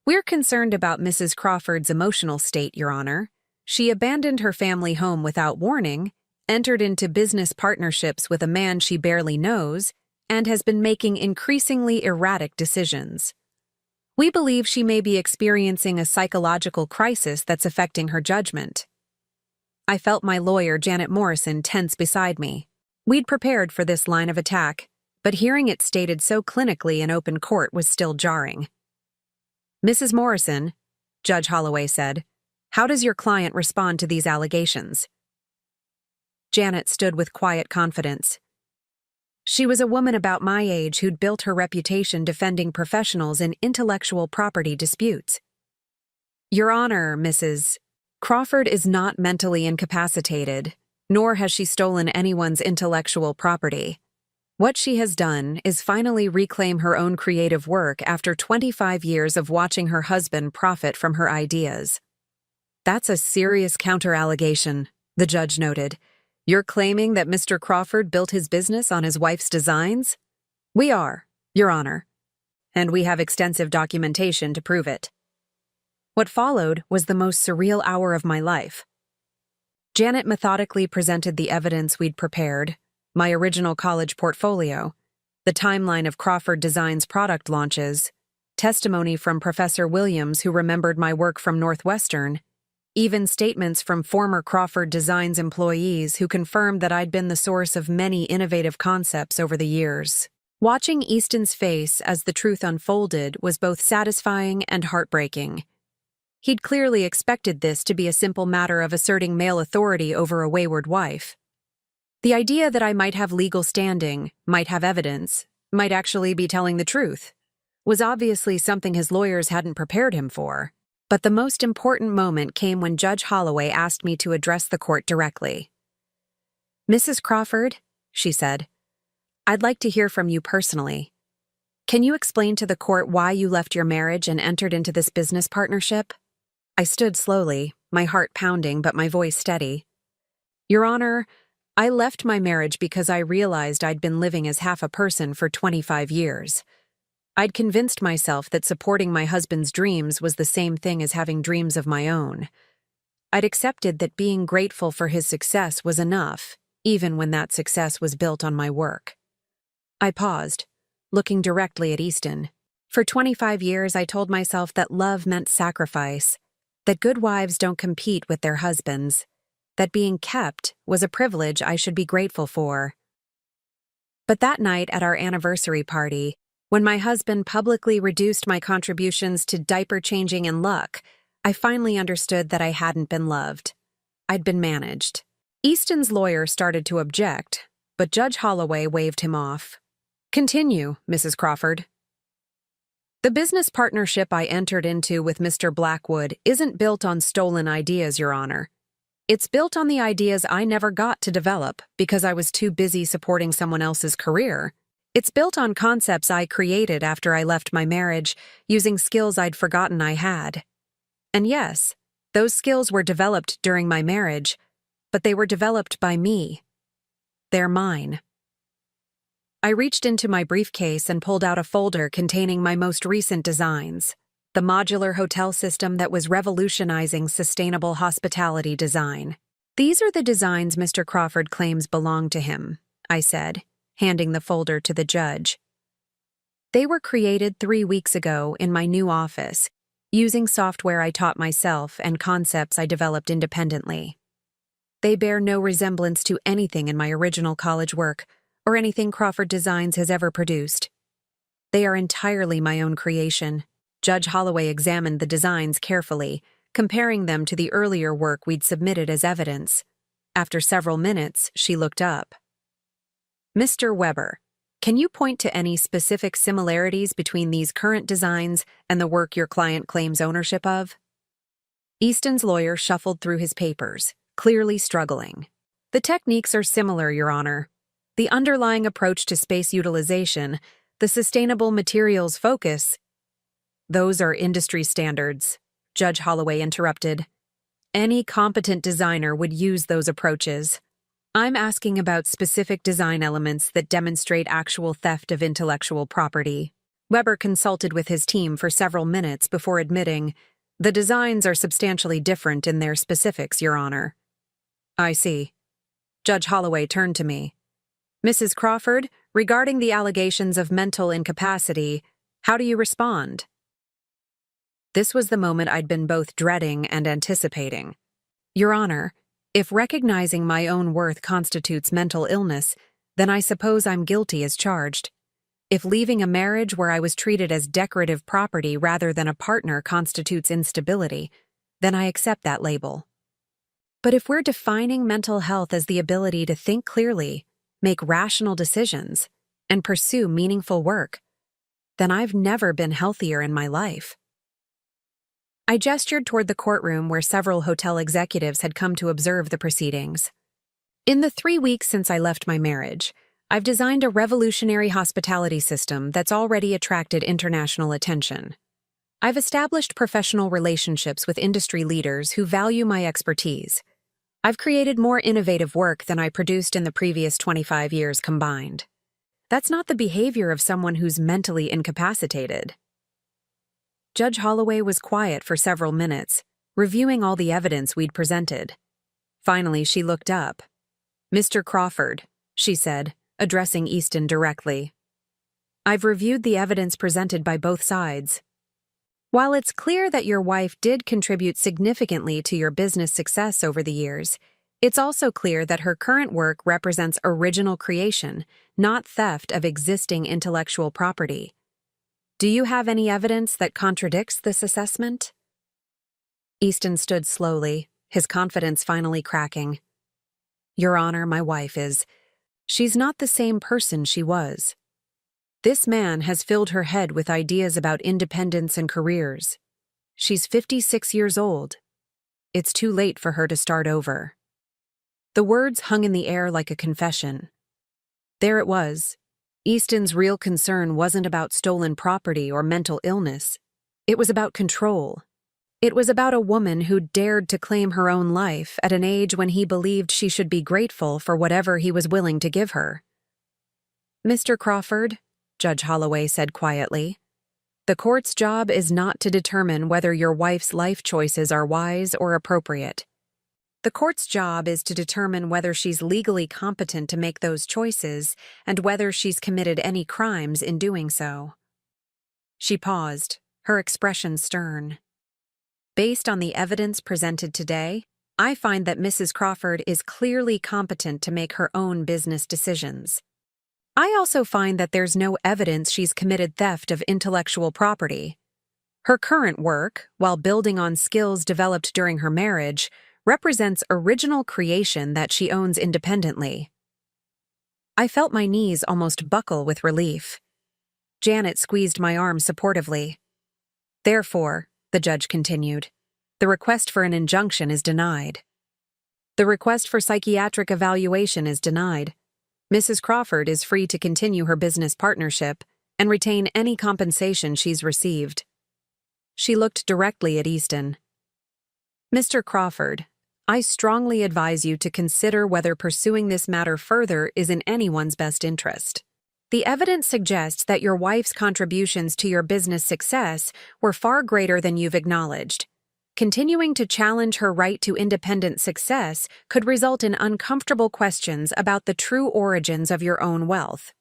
We're concerned about Mrs. Crawford's emotional state, Your Honor. She abandoned her family home without warning, entered into business partnerships with a man she barely knows, and has been making increasingly erratic decisions. We believe she may be experiencing a psychological crisis that's affecting her judgment. I felt my lawyer, Janet Morrison, tense beside me. We'd prepared for this line of attack, but hearing it stated so clinically in open court was still jarring. "Mrs. Morrison," Judge Holloway said, "how does your client respond to these allegations?" Janet stood with quiet confidence. She was a woman about my age who'd built her reputation defending professionals in intellectual property disputes. "Your Honor, Mrs. Crawford is not mentally incapacitated, nor has she stolen anyone's intellectual property. What she has done is finally reclaim her own creative work after 25 years of watching her husband profit from her ideas." "That's a serious counter-allegation," the judge noted. "You're claiming that Mr. Crawford built his business on his wife's designs?" "We are, Your Honor, and we have extensive documentation to prove it." What followed was the most surreal hour of my life. Janet methodically presented the evidence we'd prepared, my original college portfolio, the timeline of Crawford Designs product launches, testimony from Professor Williams who remembered my work from Northwestern, even statements from former Crawford Designs employees who confirmed that I'd been the source of many innovative concepts over the years. Watching Easton's face as the truth unfolded was both satisfying and heartbreaking. He'd clearly expected this to be a simple matter of asserting male authority over a wayward wife. The idea that I might have legal standing, might have evidence, might actually be telling the truth, was obviously something his lawyers hadn't prepared him for. But the most important moment came when Judge Holloway asked me to address the court directly. "Mrs. Crawford," she said, "I'd like to hear from you personally. Can you explain to the court why you left your marriage and entered into this business partnership?" I stood slowly, my heart pounding but my voice steady. "Your Honor, I left my marriage because I realized I'd been living as half a person for 25 years. I'd convinced myself that supporting my husband's dreams was the same thing as having dreams of my own. I'd accepted that being grateful for his success was enough, even when that success was built on my work." I paused, looking directly at Easton. For 25 years, I told myself that love meant sacrifice, that good wives don't compete with their husbands, that being kept was a privilege I should be grateful for. But that night at our anniversary party, when my husband publicly reduced my contributions to diaper changing and luck, I finally understood that I hadn't been loved. I'd been managed. Easton's lawyer started to object, but Judge Holloway waved him off. "Continue, Mrs. Crawford." "The business partnership I entered into with Mr. Blackwood isn't built on stolen ideas, Your Honor. It's built on the ideas I never got to develop because I was too busy supporting someone else's career. It's built on concepts I created after I left my marriage, using skills I'd forgotten I had. And yes, those skills were developed during my marriage, but they were developed by me. They're mine." I reached into my briefcase and pulled out a folder containing my most recent designs, the modular hotel system that was revolutionizing sustainable hospitality design. "These are the designs Mr. Crawford claims belong to him," I said, handing the folder to the judge. "They were created 3 weeks ago in my new office, using software I taught myself and concepts I developed independently. They bear no resemblance to anything in my original college work or anything Crawford Designs has ever produced. They are entirely my own creation." Judge Holloway examined the designs carefully, comparing them to the earlier work we'd submitted as evidence. After several minutes, she looked up. "Mr. Weber, can you point to any specific similarities between these current designs and the work your client claims ownership of?" Easton's lawyer shuffled through his papers, clearly struggling. "The techniques are similar, Your Honor. The underlying approach to space utilization, the sustainable materials focus—" "Those are industry standards," Judge Holloway interrupted. "Any competent designer would use those approaches. I'm asking about specific design elements that demonstrate actual theft of intellectual property." Weber consulted with his team for several minutes before admitting, "The designs are substantially different in their specifics, Your Honor." "I see." Judge Holloway turned to me. "Mrs. Crawford, Regarding the allegations of mental incapacity, how do you respond? This was the moment I'd been both dreading and anticipating. Your Honor, if recognizing my own worth constitutes mental illness, then I suppose I'm guilty as charged. If leaving a marriage where I was treated as decorative property rather than a partner constitutes instability, then I accept that label. But if we're defining mental health as the ability to think clearly, make rational decisions, and pursue meaningful work, then I've never been healthier in my life. I gestured toward the courtroom where several hotel executives had come to observe the proceedings. In the 3 weeks since I left my marriage, I've designed a revolutionary hospitality system that's already attracted international attention. I've established professional relationships with industry leaders who value my expertise. I've created more innovative work than I produced in the previous 25 years combined. That's not the behavior of someone who's mentally incapacitated. Judge Holloway was quiet for several minutes, reviewing all the evidence we'd presented. Finally, she looked up. "Mr. Crawford," she said, addressing Easton directly. "I've reviewed the evidence presented by both sides. While it's clear that your wife did contribute significantly to your business success over the years, it's also clear that her current work represents original creation, not theft of existing intellectual property. Do you have any evidence that contradicts this assessment?" Easton stood slowly, his confidence finally cracking. "Your Honor, my wife is. She's not the same person she was. This man has filled her head with ideas about independence and careers. She's 56 years old. It's too late for her to start over." The words hung in the air like a confession. There it was. Easton's real concern wasn't about stolen property or mental illness. It was about control. It was about a woman who dared to claim her own life at an age when he believed she should be grateful for whatever he was willing to give her. "Mr. Crawford," Judge Holloway said quietly, "the court's job is not to determine whether your wife's life choices are wise or appropriate. The court's job is to determine whether she's legally competent to make those choices and whether she's committed any crimes in doing so." She paused, her expression stern. "Based on the evidence presented today, I find that Mrs. Crawford is clearly competent to make her own business decisions. I also find that there's no evidence she's committed theft of intellectual property. Her current work, while building on skills developed during her marriage, represents original creation that she owns independently." I felt my knees almost buckle with relief. Janet squeezed my arm supportively. "Therefore," the judge continued, "the request for an injunction is denied. The request for psychiatric evaluation is denied. Mrs. Crawford is free to continue her business partnership and retain any compensation she's received." She looked directly at Easton. "Mr. Crawford, I strongly advise you to consider whether pursuing this matter further is in anyone's best interest. The evidence suggests that your wife's contributions to your business success were far greater than you've acknowledged. Continuing to challenge her right to independent success could result in uncomfortable questions about the true origins of your own wealth."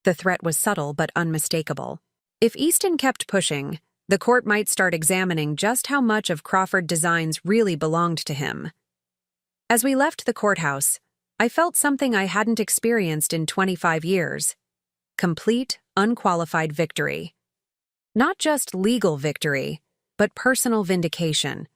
The threat was subtle but unmistakable. If Easton kept pushing, the court might start examining just how much of Crawford Designs really belonged to him. As we left the courthouse, I felt something I hadn't experienced in 25 years. Complete, unqualified victory. Not just legal victory, but personal vindication.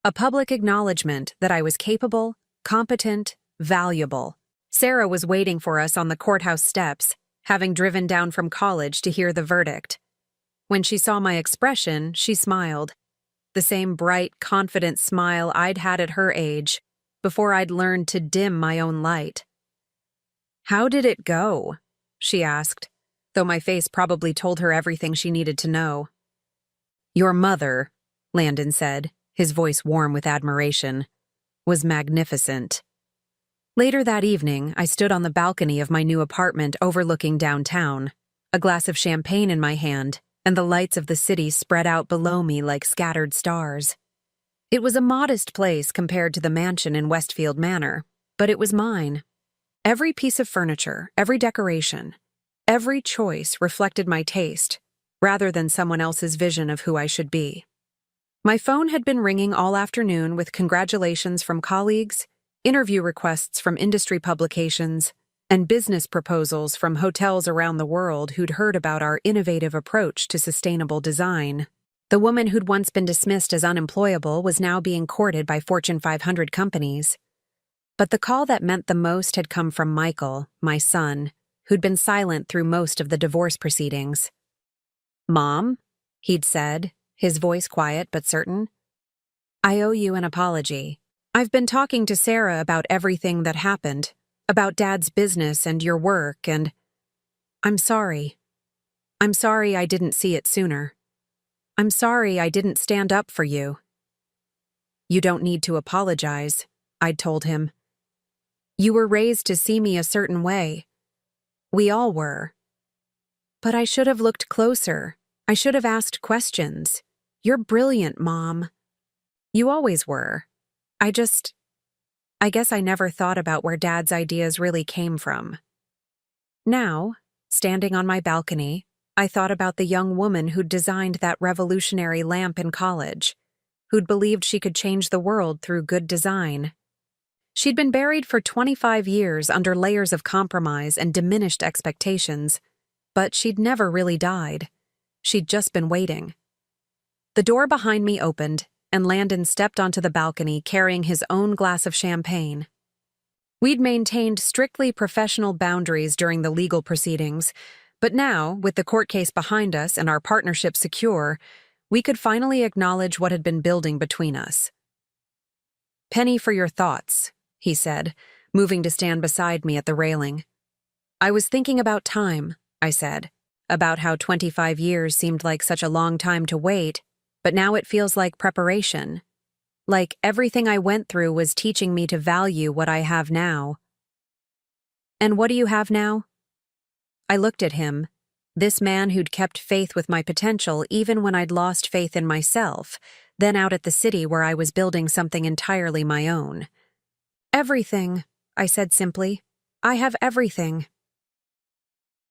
A public acknowledgement that I was capable, competent, valuable. Sarah was waiting for us on the courthouse steps, having driven down from college to hear the verdict. When she saw my expression, she smiled. The same bright, confident smile I'd had at her age, before I'd learned to dim my own light. "How did it go?" she asked, though my face probably told her everything she needed to know. "Your mother," Landon said, his voice warm with admiration, "was magnificent." Later that evening, I stood on the balcony of my new apartment overlooking downtown, a glass of champagne in my hand, and the lights of the city spread out below me like scattered stars. It was a modest place compared to the mansion in Westfield Manor, but it was mine. Every piece of furniture, every decoration, every choice reflected my taste, rather than someone else's vision of who I should be. My phone had been ringing all afternoon with congratulations from colleagues, interview requests from industry publications, and business proposals from hotels around the world who'd heard about our innovative approach to sustainable design. The woman who'd once been dismissed as unemployable was now being courted by Fortune 500 companies. But the call that meant the most had come from Michael, my son, who'd been silent through most of the divorce proceedings. "Mom," he'd said, his voice quiet but certain, "I owe you an apology. I've been talking to Sarah about everything that happened, about Dad's business and your work, and I'm sorry. I'm sorry I didn't see it sooner. I'm sorry I didn't stand up for you." "You don't need to apologize," I'd told him. "You were raised to see me a certain way. We all were. But I should have looked closer. I should have asked questions. You're brilliant, Mom. You always were. I guess I never thought about where Dad's ideas really came from." Now, standing on my balcony, I thought about the young woman who'd designed that revolutionary lamp in college, who'd believed she could change the world through good design. She'd been buried for 25 years under layers of compromise and diminished expectations, but she'd never really died. She'd just been waiting. The door behind me opened, and Landon stepped onto the balcony carrying his own glass of champagne. We'd maintained strictly professional boundaries during the legal proceedings, but now, with the court case behind us and our partnership secure, we could finally acknowledge what had been building between us. "Penny for your thoughts," he said, moving to stand beside me at the railing. "I was thinking about time," I said, "about how 25 years seemed like such a long time to wait, but now it feels like preparation. Like everything I went through was teaching me to value what I have now." "And what do you have now?" I looked at him, this man who'd kept faith with my potential even when I'd lost faith in myself, then out at the city where I was building something entirely my own. "Everything," I said simply. "I have everything."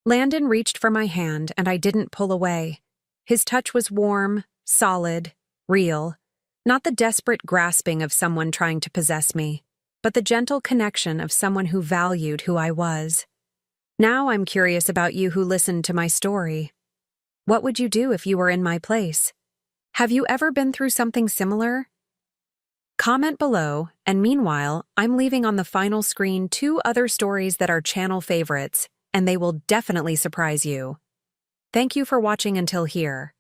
Landon reached for my hand, and I didn't pull away. His touch was warm, solid, real, not the desperate grasping of someone trying to possess me, but the gentle connection of someone who valued who I was. Now I'm curious about you who listened to my story. What would you do if you were in my place? Have you ever been through something similar? Comment below, and meanwhile, I'm leaving on the final screen 2 other stories that are channel favorites, and they will definitely surprise you. Thank you for watching until here.